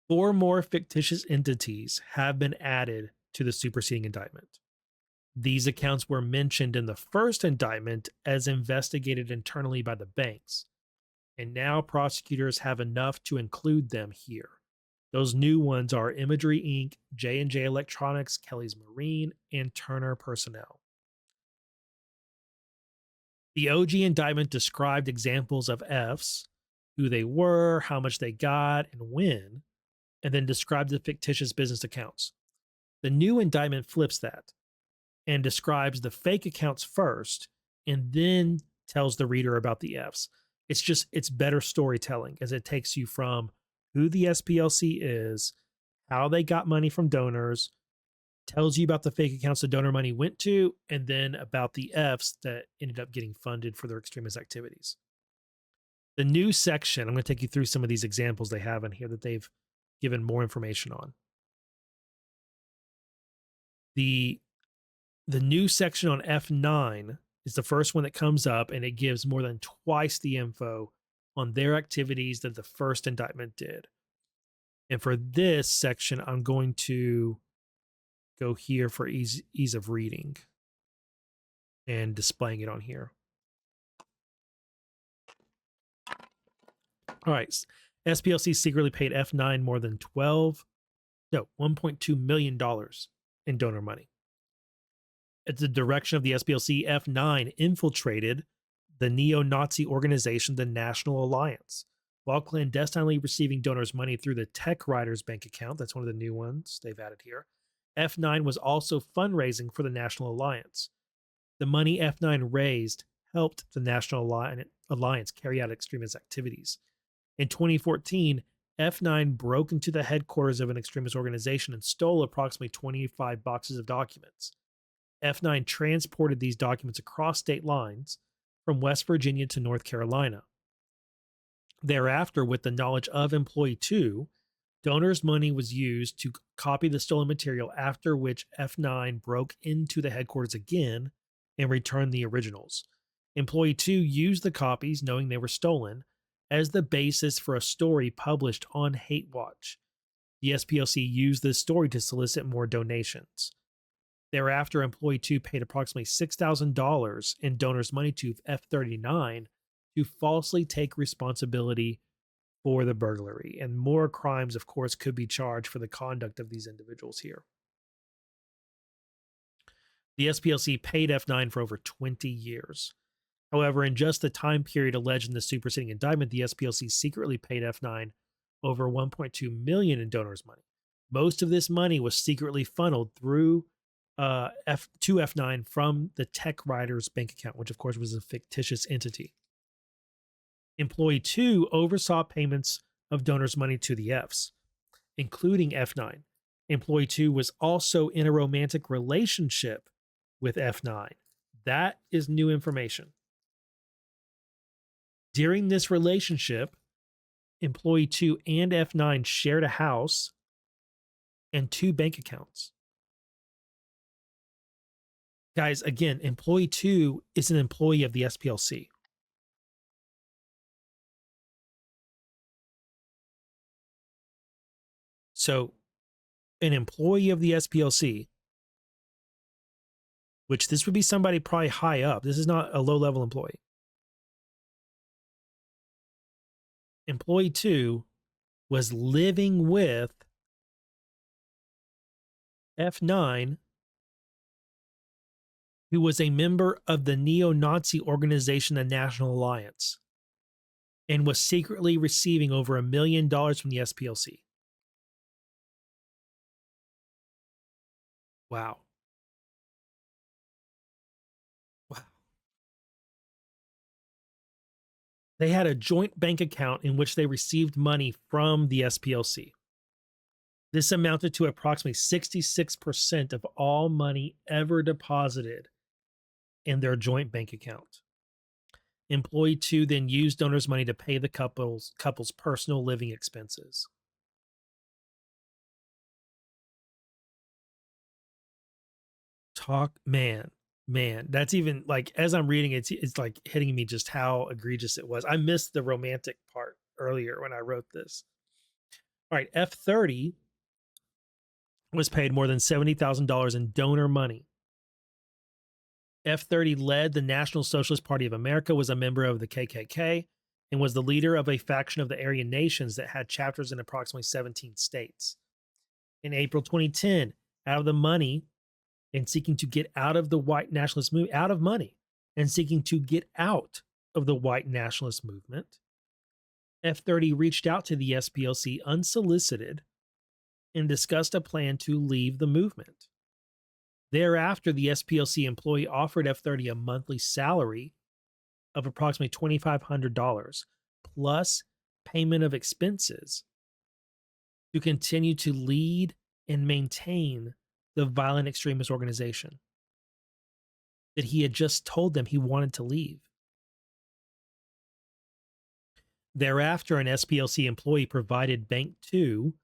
4 more fictitious entities have been added to the superseding indictment. These accounts were mentioned in the first indictment as investigated internally by the banks, and now prosecutors have enough to include them here. Those new ones are Imagery Inc., J&J Electronics, Kelly's Marine, and Turner Personnel. The OG indictment described examples of Fs, who they were, how much they got, and when. and then described the fictitious business accounts. The new indictment flips that and describes the fake accounts first and then tells the reader about the Fs. It's better storytelling as it takes you from who the SPLC is, how they got money from donors, tells you about the fake accounts the donor money went to, and then about the Fs that ended up getting funded for their extremist activities. The new section, I'm going to take you through some of these examples they have in here that they've given more information on. The new section on F9 is the first one that comes up, and it gives more than twice the info on their activities that the first indictment did. And for this section, I'm going to go here for ease of reading and displaying it on here. All right. SPLC secretly paid F9 more than $1.2 million in donor money. At the direction of the SPLC, F9 infiltrated the neo-Nazi organization, the National Alliance, while clandestinely receiving donors' money through the Tech Riders bank account. That's one of the new ones they've added here. F9 was also fundraising for the National Alliance. The money F9 raised helped the National Alliance carry out extremist activities. In 2014, F9 broke into the headquarters of an extremist organization and stole approximately 25 boxes of documents. F9 transported these documents across state lines from West Virginia to North Carolina. Thereafter, with the knowledge of Employee 2, donors' money was used to copy the stolen material, after which F9 broke into the headquarters again and returned the originals. Employee 2 used the copies, knowing they were stolen, as the basis for a story published on Hate Watch. The SPLC used this story to solicit more donations. Thereafter, Employee 2 paid approximately $6,000 in donors' money to F39 to falsely take responsibility for the burglary. And more crimes, of course, could be charged for the conduct of these individuals here. The SPLC paid F9 for over 20 years. However, in just the time period alleged in the superseding indictment, the SPLC secretly paid F9 over $1.2 million in donors' money. Most of this money was secretly funneled through to F9 from the Tech Riders bank account, which of course was a fictitious entity. Employee 2 oversaw payments of donors' money to the Fs, including F9. Employee 2 was also in a romantic relationship with F9. That is new information. During this relationship, Employee 2 and F9 shared a house and 2 bank accounts. Guys, again, Employee 2 is an employee of the SPLC. So, an employee of the SPLC, which this would be somebody probably high up. This is not a low-level employee. Employee 2 was living with F9, who was a member of the neo-Nazi organization, the National Alliance, and was secretly receiving over $1 million from the SPLC. Wow. Wow. They had a joint bank account in which they received money from the SPLC. This amounted to approximately 66% of all money ever deposited in their joint bank account. Employee 2 then used donors' money to pay the couple's personal living expenses. Man, that's even like, as I'm reading it, it's like hitting me just how egregious it was. I missed the romantic part earlier when I wrote this. All right, F30 was paid more than $70,000 in donor money. F30 led the National Socialist Party of America, was a member of the KKK, and was the leader of a faction of the Aryan nations that had chapters in approximately 17 states. In April 2010, out of the money and seeking to get out of the white nationalist movement, F30 reached out to the SPLC unsolicited and discussed a plan to leave the movement. Thereafter, the SPLC employee offered F30 a monthly salary of approximately $2,500 plus payment of expenses to continue to lead and maintain the violent extremist organization that he had just told them he wanted to leave. Thereafter, an SPLC employee provided Bank 2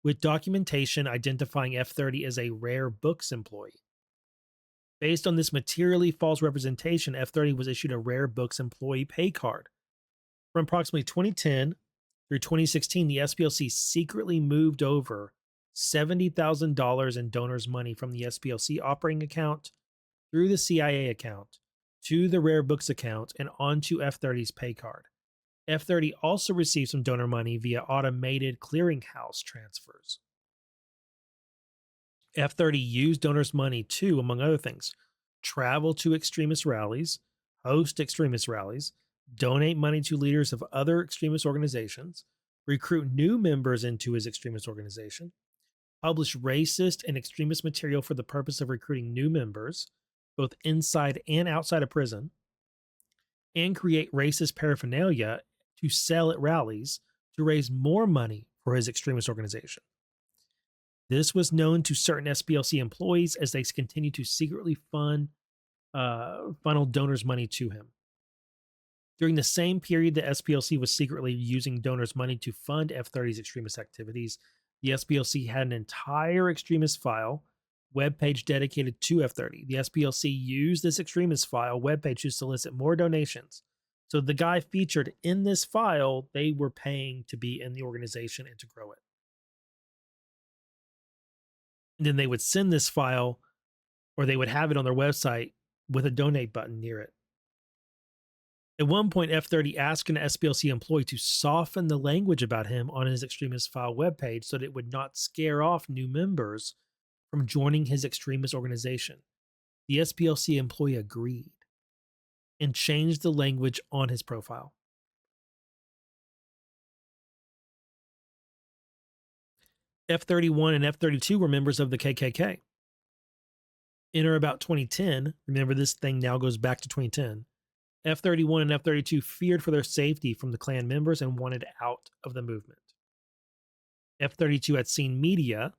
with documentation identifying F30 as a rare books employee. Based on this materially false representation, F30 was issued a rare books employee pay card. From approximately 2010 through 2016, the SPLC secretly moved over $70,000 in donors' money from the SPLC operating account through the CIA account to the rare books account and onto F30's pay card. F30 also received some donor money via automated clearinghouse transfers. F30 used donors' money to, among other things, travel to extremist rallies, host extremist rallies, donate money to leaders of other extremist organizations, recruit new members into his extremist organization, publish racist and extremist material for the purpose of recruiting new members, both inside and outside of prison, and create racist paraphernalia to sell at rallies to raise more money for his extremist organization. This was known to certain SPLC employees as they continued to secretly funnel donors' money to him. During the same period the SPLC was secretly using donors' money to fund F30's extremist activities, the SPLC had an entire extremist file webpage dedicated to F30. The SPLC used this extremist file webpage to solicit more donations. So the guy featured in this file, they were paying to be in the organization and to grow it. And then they would send this file, or they would have it on their website with a donate button near it. At one point, F30 asked an SPLC employee to soften the language about him on his extremist file webpage so that it would not scare off new members from joining his extremist organization. The SPLC employee agreed and changed the language on his profile. F31 and F32 were members of the KKK. In or about 2010, remember this thing now goes back to 2010, F31 and F32 feared for their safety from the Klan members and wanted out of the movement. F32 had seen media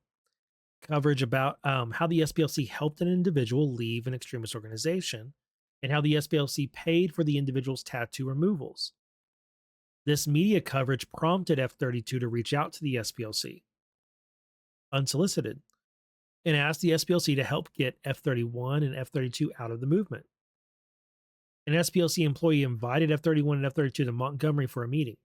coverage about how the SPLC helped an individual leave an extremist organization and how the SPLC paid for the individual's tattoo removals. This media coverage prompted F32 to reach out to the SPLC, unsolicited, and asked the SPLC to help get F31 and F32 out of the movement. An SPLC employee invited F31 and F32 to Montgomery for a meeting.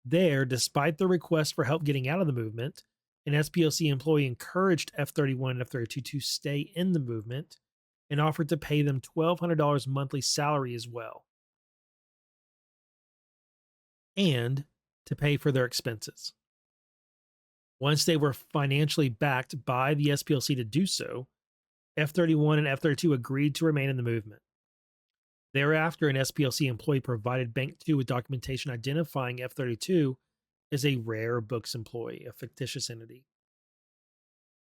There, despite the request for help getting out of the movement, an SPLC employee encouraged F31 and F32 to stay in the movement and offered to pay them $1,200 monthly salary as well, and to pay for their expenses. Once they were financially backed by the SPLC to do so, F31 and F32 agreed to remain in the movement. Thereafter, an SPLC employee provided Bank 2 with documentation identifying F32 as a rare books employee, a fictitious entity.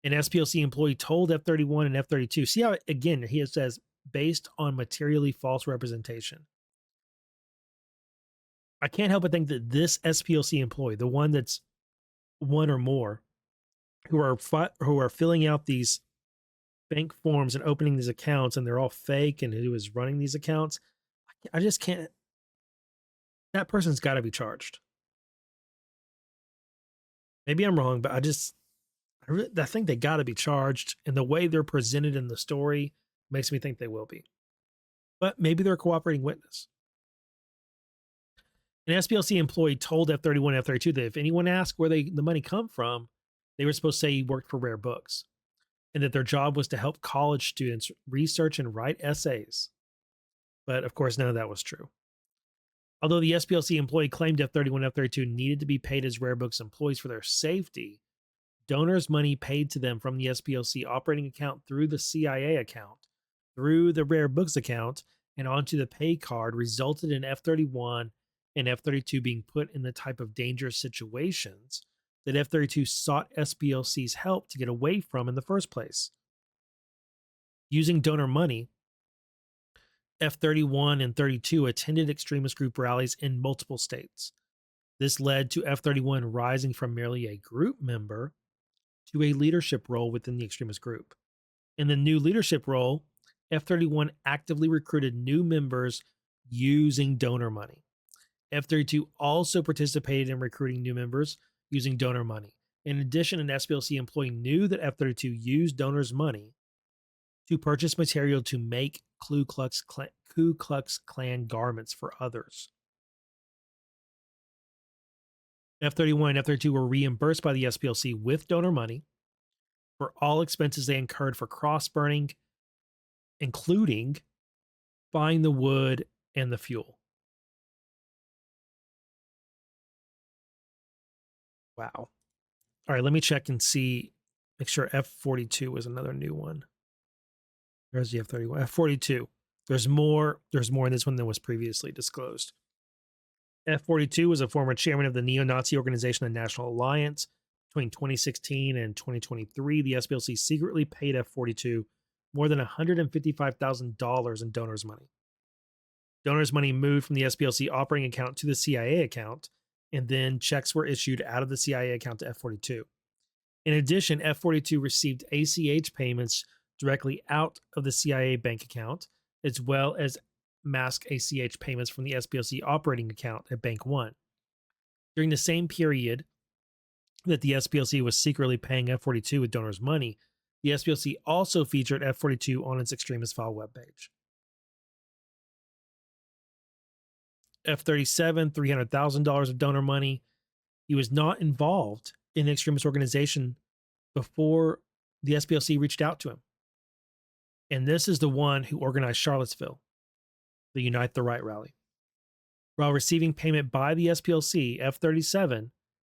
An SPLC employee told F31 and F32, see how, again, he says, based on materially false representation. I can't help but think that this SPLC employee, the one that's one or more, who are filling out these bank forms and opening these accounts, and they're all fake, and who is running these accounts, I just can't. That person's got to be charged. Maybe I'm wrong, but I think they got to be charged, and the way they're presented in the story makes me think they will be. But maybe they're a cooperating witness. An SPLC employee told F31 and F32 that if anyone asked where the money come from, they were supposed to say he worked for Rare Books, and that their job was to help college students research and write essays. But of course, none of that was true. Although the SPLC employee claimed F31 and F32 needed to be paid as Rare Books employees for their safety, donors' money paid to them from the SPLC operating account through the CIA account, through the Rare Books account, and onto the pay card resulted in F31 and F32 being put in the type of dangerous situations that F-32 sought SPLC's help to get away from in the first place. Using donor money, F-31 and 32 attended extremist group rallies in multiple states. This led to F-31 rising from merely a group member to a leadership role within the extremist group. In the new leadership role, F-31 actively recruited new members using donor money. F-32 also participated in recruiting new members using donor money. In addition, an SPLC employee knew that F-32 used donors' money to purchase material to make Ku Klux Klan garments for others. F-31 and F-32 were reimbursed by the SPLC with donor money for all expenses they incurred for cross-burning, including buying the wood and the fuel. Wow. All right, let me check and see, make sure F-42 was another new one. There's the F-31. F-42. There's more in this one than was previously disclosed. F-42 was a former chairman of the neo-Nazi organization, the National Alliance. Between 2016 and 2023, the SPLC secretly paid F-42 more than $155,000 in donors' money. Donors' money moved from the SPLC operating account to the CIA account, and then checks were issued out of the CIA account to F-42. In addition, F-42 received ACH payments directly out of the CIA bank account, as well as mask ACH payments from the SPLC operating account at Bank One. During the same period that the SPLC was secretly paying F-42 with donors' money, the SPLC also featured F-42 on its Extremist File webpage. F-37, $300,000 of donor money. He was not involved in the extremist organization before the SPLC reached out to him. And this is the one who organized Charlottesville, the Unite the Right rally. While receiving payment by the SPLC, F-37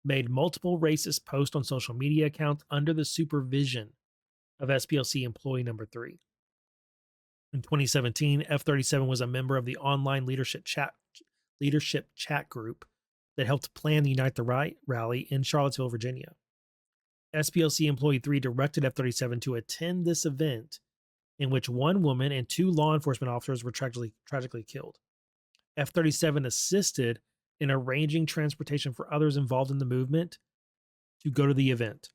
made multiple racist posts on social media accounts under the supervision of SPLC employee number 3. In 2017, F-37 was a member of the online leadership chat group that helped plan the Unite the Right rally in Charlottesville, Virginia. SPLC employee 3 directed F-37 to attend this event, in which one woman and 2 law enforcement officers were tragically killed. F-37 assisted in arranging transportation for others involved in the movement to go to the event.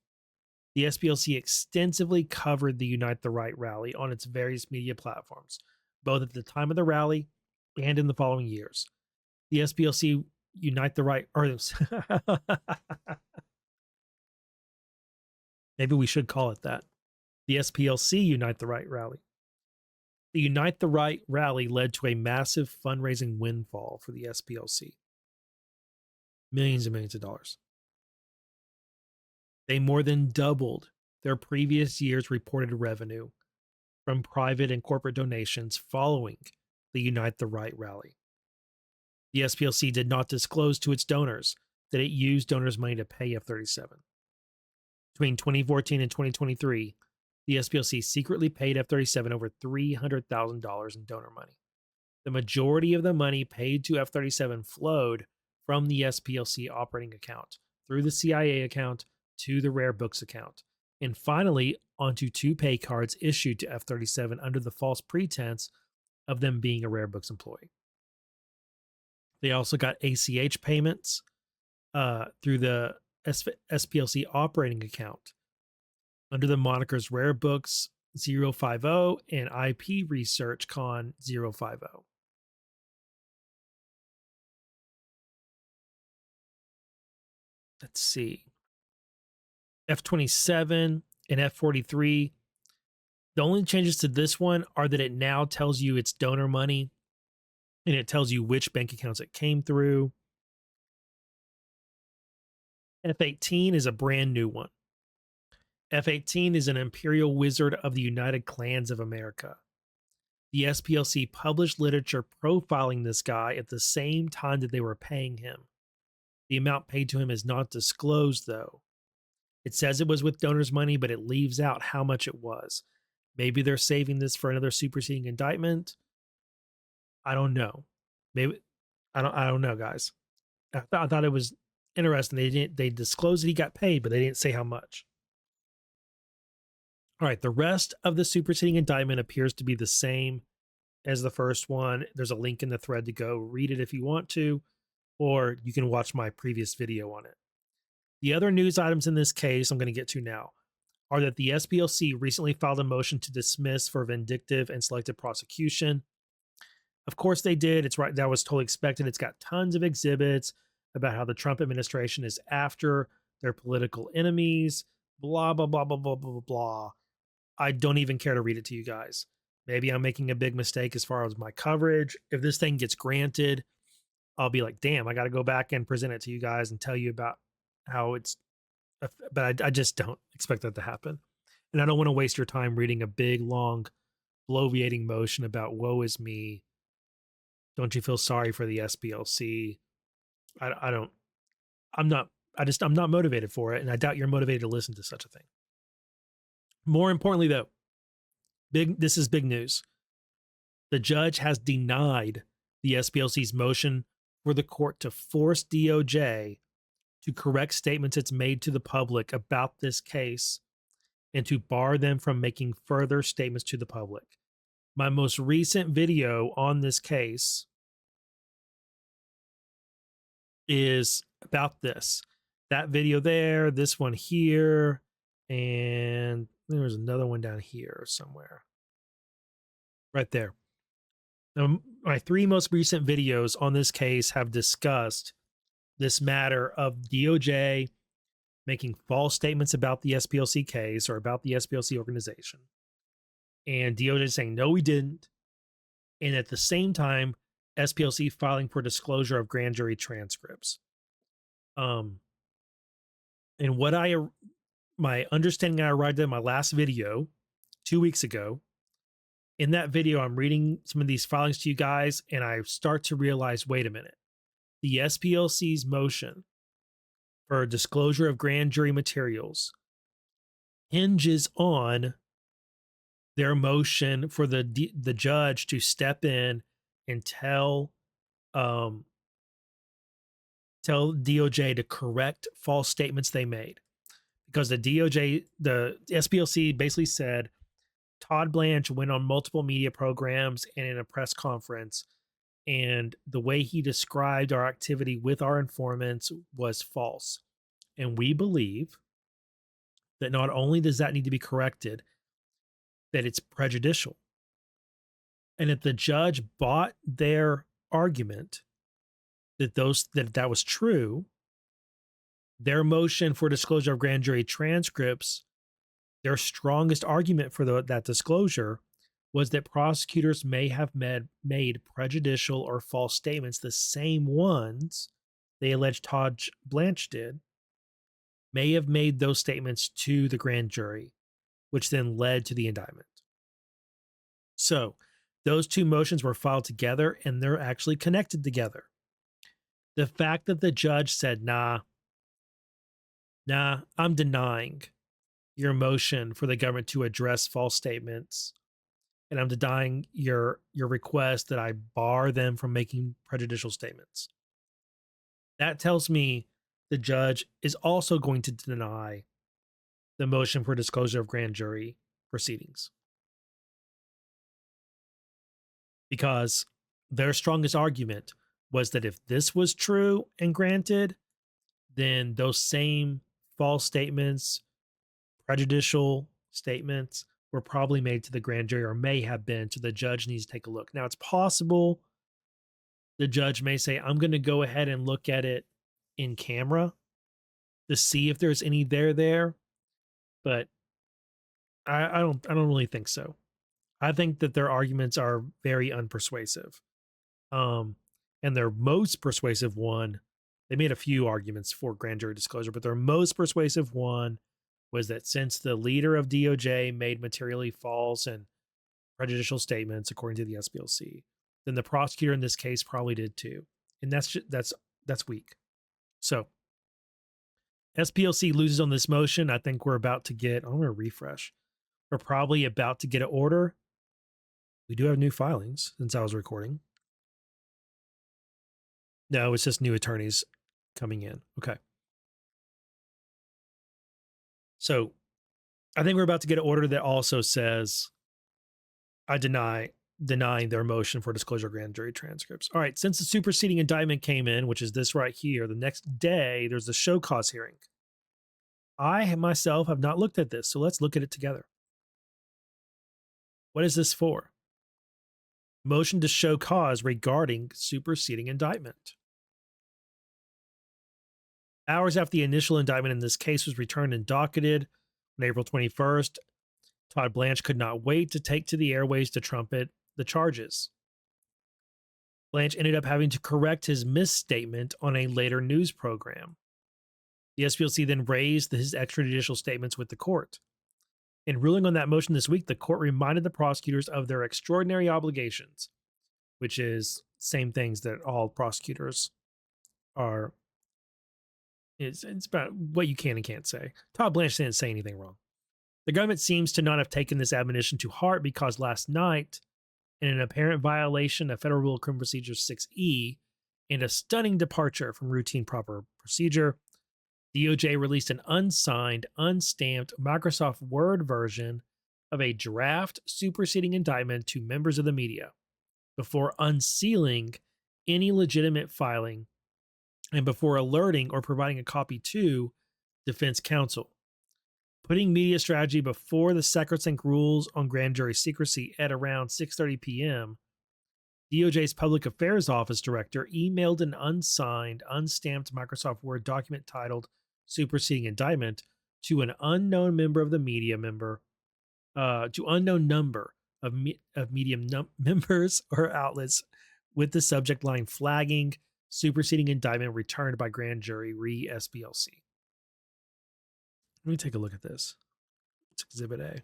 The SPLC extensively covered the Unite the Right rally on its various media platforms, both at the time of the rally and in the following years. The SPLC Unite the Right, or maybe we should call it that. The SPLC Unite the Right rally. The Unite the Right rally led to a massive fundraising windfall for the SPLC. Millions and millions of dollars. They more than doubled their previous year's reported revenue from private and corporate donations following the Unite the Right rally. The SPLC did not disclose to its donors that it used donors' money to pay F-37. Between 2014 and 2023, the SPLC secretly paid F-37 over $300,000 in donor money. The majority of the money paid to F-37 flowed from the SPLC operating account through the CIA account to the Rare Books account, and finally onto 2 pay cards issued to F-37 under the false pretense of them being a Rare Books employee. They also got ACH payments through the SPLC operating account under the monikers Rare Books 050 and IP Research Con 050. Let's see. F-27 and F-43. The only changes to this one are that it now tells you it's donor money and it tells you which bank accounts it came through. F-18 is a brand new one. F-18 is an imperial wizard of the United Clans of America. The SPLC published literature profiling this guy at the same time that they were paying him. The amount paid to him is not disclosed, though. It says it was with donors' money, but it leaves out how much it was. Maybe they're saving this for another superseding indictment. I don't know. Maybe I don't know, guys. I thought it was interesting. They disclosed that he got paid, but they didn't say how much. All right, the rest of the superseding indictment appears to be the same as the first one. There's a link in the thread to go read it if you want to, or you can watch my previous video on it. The other news items in this case I'm going to get to now are that the SPLC recently filed a motion to dismiss for vindictive and selective prosecution. Of course they did. It's right. That was totally expected. It's got tons of exhibits about how the Trump administration is after their political enemies, blah, blah, blah, blah, blah, blah, blah. I don't even care to read it to you guys. Maybe I'm making a big mistake as far as my coverage. If this thing gets granted, I'll be like, damn, I got to go back and present it to you guys and tell you about how it's, but I just don't expect that to happen. And I don't want to waste your time reading a big, long, bloviating motion about woe is me. Don't you feel sorry for the SPLC? I'm not motivated for it. And I doubt you're motivated to listen to such a thing. More importantly, though, this is big news. The judge has denied the SPLC's motion for the court to force DOJ to correct statements it's made to the public about this case and to bar them from making further statements to the public. My most recent video on this case is about this. That video there, this one here, and there was another one down here somewhere. Right there. Now, my 3 most recent videos on this case have discussed this matter of DOJ making false statements about the SPLC case or about the SPLC organization. And DOJ saying, no, we didn't. And at the same time, SPLC filing for disclosure of grand jury transcripts. And my understanding I arrived at in my last video 2 weeks ago, in that video, I'm reading some of these filings to you guys, and I start to realize, wait a minute. The SPLC's motion for disclosure of grand jury materials hinges on their motion for the judge to step in and tell DOJ to correct false statements they made. Because the SPLC basically said Todd Blanche went on multiple media programs and in a press conference, and the way he described our activity with our informants was false. And we believe that not only does that need to be corrected, that it's prejudicial. And if the judge bought their argument that that was true, their motion for disclosure of grand jury transcripts, their strongest argument for that disclosure was that prosecutors may have made prejudicial or false statements, the same ones they alleged Todd Blanche did, may have made those statements to the grand jury, which then led to the indictment. So those 2 motions were filed together, and they're actually connected together. The fact that the judge said, nah, I'm denying your motion for the government to address false statements, and I'm denying your request that I bar them from making prejudicial statements. That tells me the judge is also going to deny the motion for disclosure of grand jury proceedings. Because their strongest argument was that if this was true and granted, then those same false statements, prejudicial statements, were probably made to the grand jury or may have been, so the judge needs to take a look. Now, it's possible the judge may say, I'm going to go ahead and look at it in camera to see if there's any there, but I don't really think so. I think that their arguments are very unpersuasive. And their most persuasive one, they made a few arguments for grand jury disclosure, but their most persuasive one was that since the leader of DOJ made materially false and prejudicial statements, according to the SPLC, then the prosecutor in this case probably did too. And that's weak. So SPLC loses on this motion. I think we're about to get, I'm going to refresh. We're probably about to get an order. We do have new filings since I was recording. No, it's just new attorneys coming in. Okay. So I think we're about to get an order that also says I denying their motion for disclosure of grand jury transcripts. All right, since the superseding indictment came in, which is this right here, the next day there's a show cause hearing. I myself have not looked at this, so let's look at it together. What is this for? Motion to show cause regarding superseding indictment. Hours after the initial indictment in this case was returned and docketed on April 21st, Todd Blanche could not wait to take to the airways to trumpet the charges. Blanche ended up having to correct his misstatement on a later news program. The SPLC then raised his extrajudicial statements with the court. In ruling on that motion this week, the court reminded the prosecutors of their extraordinary obligations, which is same things that all prosecutors are. It's about what you can and can't say. Todd Blanche didn't say anything wrong. The government seems to not have taken this admonition to heart because last night, in an apparent violation of Federal Rule of Criminal Procedure 6E and a stunning departure from routine proper procedure, DOJ released an unsigned, unstamped Microsoft Word version of a draft superseding indictment to members of the media before unsealing any legitimate filing and before alerting or providing a copy to defense counsel. Putting media strategy before the sacrosanct rules on grand jury secrecy at around 6:30 p.m., DOJ's Public Affairs Office Director emailed an unsigned, unstamped Microsoft Word document titled Superseding Indictment to an unknown member of the media to unknown number of members or outlets with the subject line flagging superseding indictment returned by grand jury re SPLC. Let me take a look at this. It's Exhibit A.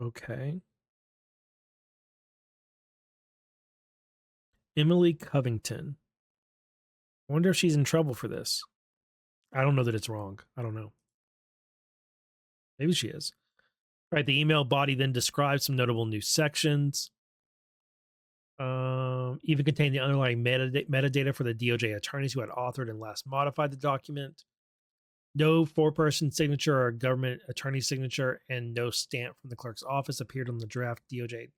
Okay. Emily Covington. I wonder if she's in trouble for this. I don't know that it's wrong. I don't know. Maybe she is. All right. The email body then describes some notable new sections. Even contained the underlying metadata for the DOJ attorneys who had authored and last modified the document. No four-person signature or government attorney signature, and no stamp from the clerk's office appeared on the draft DOJ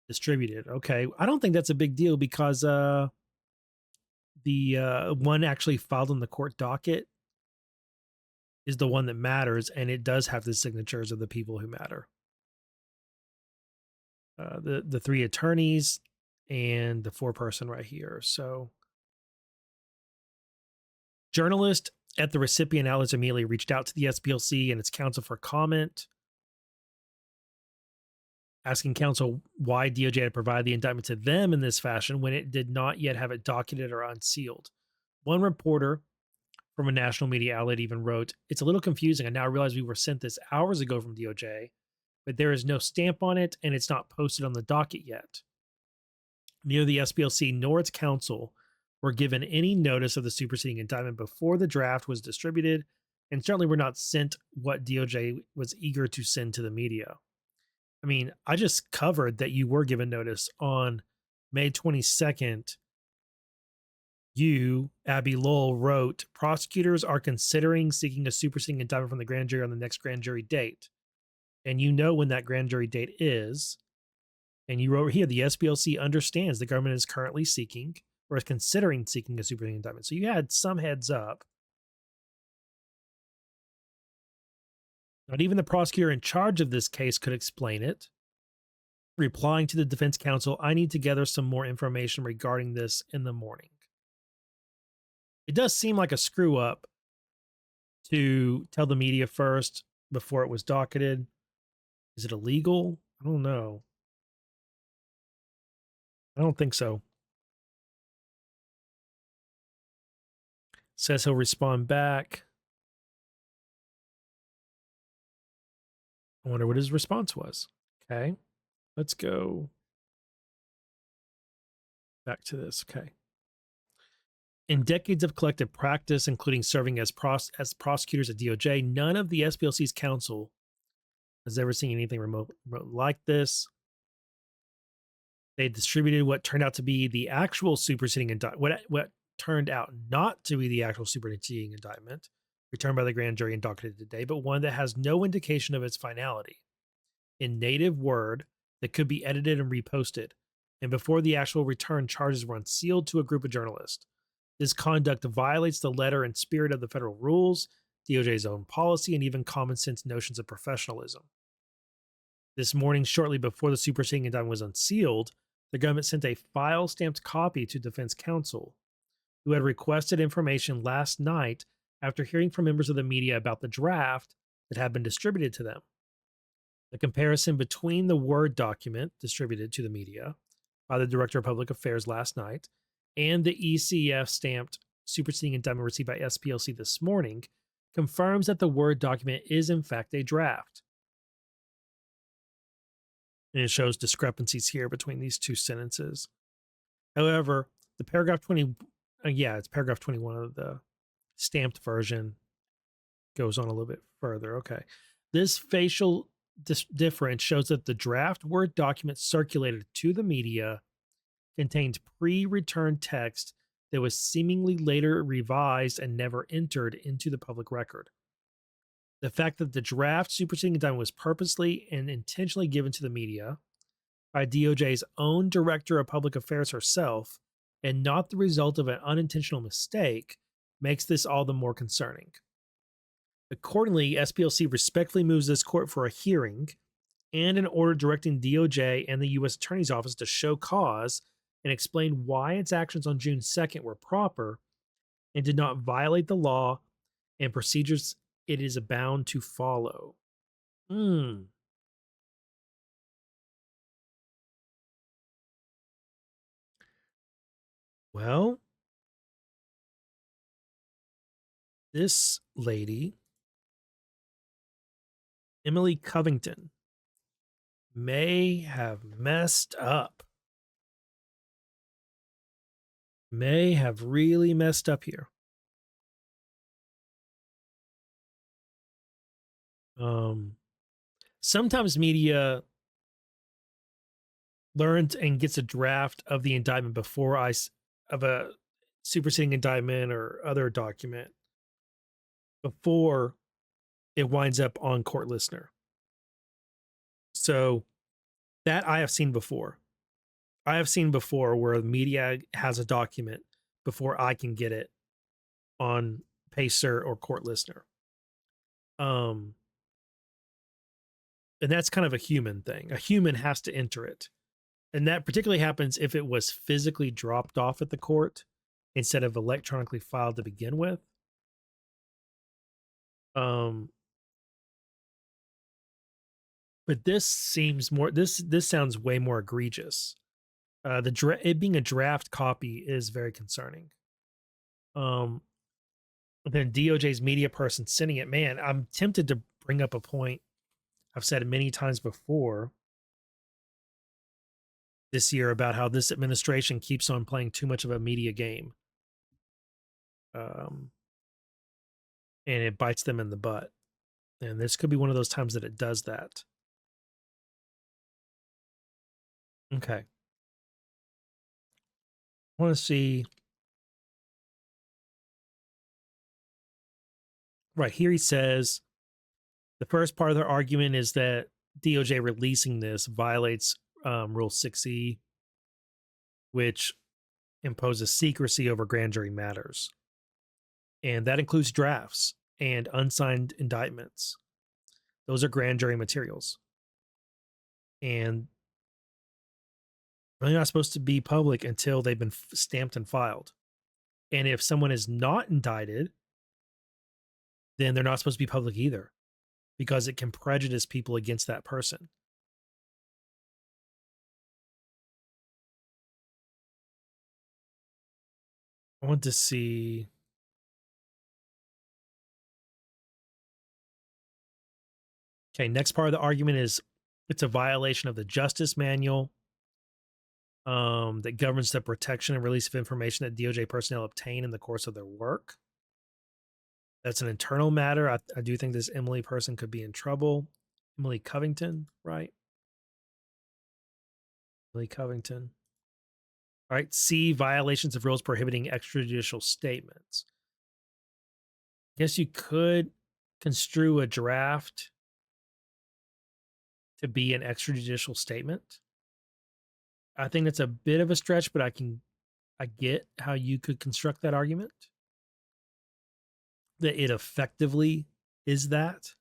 distributed. Okay, I don't think that's a big deal because the one actually filed on the court docket is the one that matters, and it does have the signatures of the people who matter. The three attorneys and the four-person right here. So, journalist at the recipient outlets immediately reached out to the SPLC and its counsel for comment, asking counsel why DOJ had provided the indictment to them in this fashion when it did not yet have it docketed or unsealed. One reporter from a national media outlet even wrote, "It's a little confusing. I now realize we were sent this hours ago from DOJ, but there is no stamp on it and it's not posted on the docket yet." Neither the SPLC nor its counsel were given any notice of the superseding indictment before the draft was distributed, and certainly were not sent what DOJ was eager to send to the media. I mean, I just covered that you were given notice on May 22nd. You, Abby Lowell, wrote, "Prosecutors are considering seeking a superseding indictment from the grand jury on the next grand jury date." And you know when that grand jury date is. And you wrote here, the SPLC understands the government is currently seeking or is considering seeking a superseding indictment. So you had some heads up. Not even the prosecutor in charge of this case could explain it. Replying to the defense counsel, "I need to gather some more information regarding this in the morning." It does seem like a screw up to tell the media first before it was docketed. Is it illegal? I don't know. I don't think so. Says he'll respond back. I wonder what his response was. Okay. Let's go back to this. Okay. In decades of collective practice, including serving as prosecutors at DOJ, none of the SPLC's counsel has ever seen anything remote like this. They distributed what turned out to be the actual superseding indictment, what turned out not to be the actual superseding indictment, returned by the grand jury and docketed today, but one that has no indication of its finality in native word that could be edited and reposted. And before the actual return, charges were unsealed to a group of journalists. This conduct violates the letter and spirit of the federal rules, DOJ's own policy, and even common sense notions of professionalism. This morning, shortly before the superseding indictment was unsealed, the government sent a file stamped copy to defense counsel, who had requested information last night after hearing from members of the media about the draft that had been distributed to them. The comparison between the Word document distributed to the media by the Director of Public Affairs last night and the ECF stamped superseding indictment received by SPLC this morning confirms that the Word document is in fact a draft. And it shows discrepancies here between these two sentences. However, the paragraph 20, it's paragraph 21 of the stamped version goes on a little bit further. Okay. This facial difference shows that the draft Word document circulated to the media contained pre-return text that was seemingly later revised and never entered into the public record. The fact that the draft superseding indictment was purposely and intentionally given to the media by DOJ's own Director of Public Affairs herself and not the result of an unintentional mistake makes this all the more concerning. Accordingly, SPLC respectfully moves this court for a hearing and an order directing DOJ and the U.S. Attorney's Office to show cause and explain why its actions on June 2nd were proper and did not violate the law and procedures it is bound to follow. Well, this lady, Emily Covington, may have messed up. May have really messed up here. Sometimes media learns and gets a draft of the indictment before of a superseding indictment or other document before it winds up on court listener. So that I have seen before. I have seen before where the media has a document before I can get it on Pacer or court listener. And that's kind of a human thing. A human has to enter it. And that particularly happens if it was physically dropped off at the court instead of electronically filed to begin with. But this seems more this sounds way more egregious. It being a draft copy is very concerning. Then DOJ's media person sending it, man, I'm tempted to bring up a point I've said many times before this year about how this administration keeps on playing too much of a media game. And it bites them in the butt. And this could be one of those times that it does that. Okay. I want to see. Right here, he says the first part of their argument is that DOJ releasing this violates Rule 6E, which imposes secrecy over grand jury matters. And that includes drafts and unsigned indictments. Those are grand jury materials. And they're not supposed to be public until they've been stamped and filed. And if someone is not indicted, then they're not supposed to be public either, because it can prejudice people against that person. I want to see. Okay, next part of the argument is it's a violation of the Justice Manual that governs the protection and release of information that DOJ personnel obtain in the course of their work. That's an internal matter. I do think this Emily person could be in trouble. Emily Covington, right? Lee Covington. All right. C, violations of rules prohibiting extrajudicial statements. I guess you could construe a draft to be an extrajudicial statement. I think that's a bit of a stretch, but I get how you could construct that argument. That it effectively is that.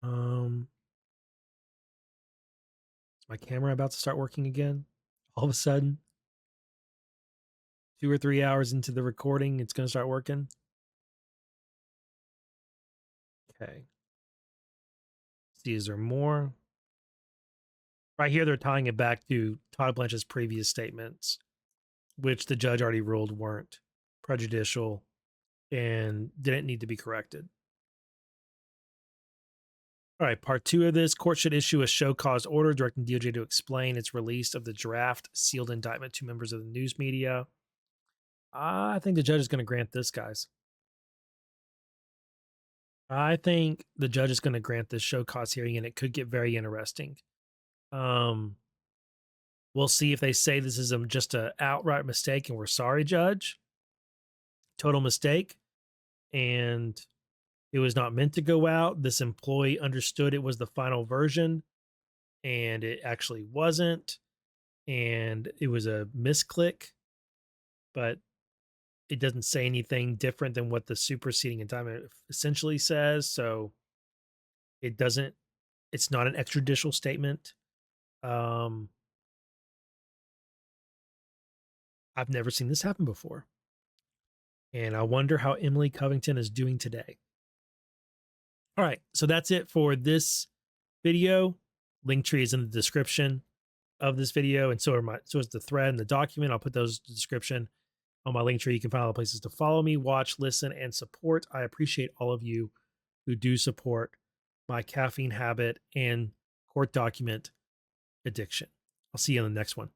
Is my camera about to start working again? All of a sudden, 2 or 3 hours into the recording, it's going to start working. Okay. See, is there more? Right here, they're tying it back to Todd Blanche's previous statements, which the judge already ruled weren't prejudicial and didn't need to be corrected. All right, part 2 of this. Court should issue a show cause order directing DOJ to explain its release of the draft sealed indictment to members of the news media. I think the judge is going to grant this, guys. I think the judge is going to grant this show cause hearing, and it could get very interesting. We'll see if they say this is just an outright mistake and we're sorry, judge. Total mistake. And it was not meant to go out. This employee understood it was the final version and it actually wasn't. And it was a misclick, but it doesn't say anything different than what the superseding indictment essentially says. So it's not an extrajudicial statement. I've never seen this happen before. And I wonder how Emily Covington is doing today. All right, so that's it for this video. Linktree is in the description of this video, and so is the thread and the document. I'll put those in the description on my Linktree. You can find all the places to follow me, watch, listen, and support. I appreciate all of you who do support my caffeine habit and court document addiction. I'll see you in the next one.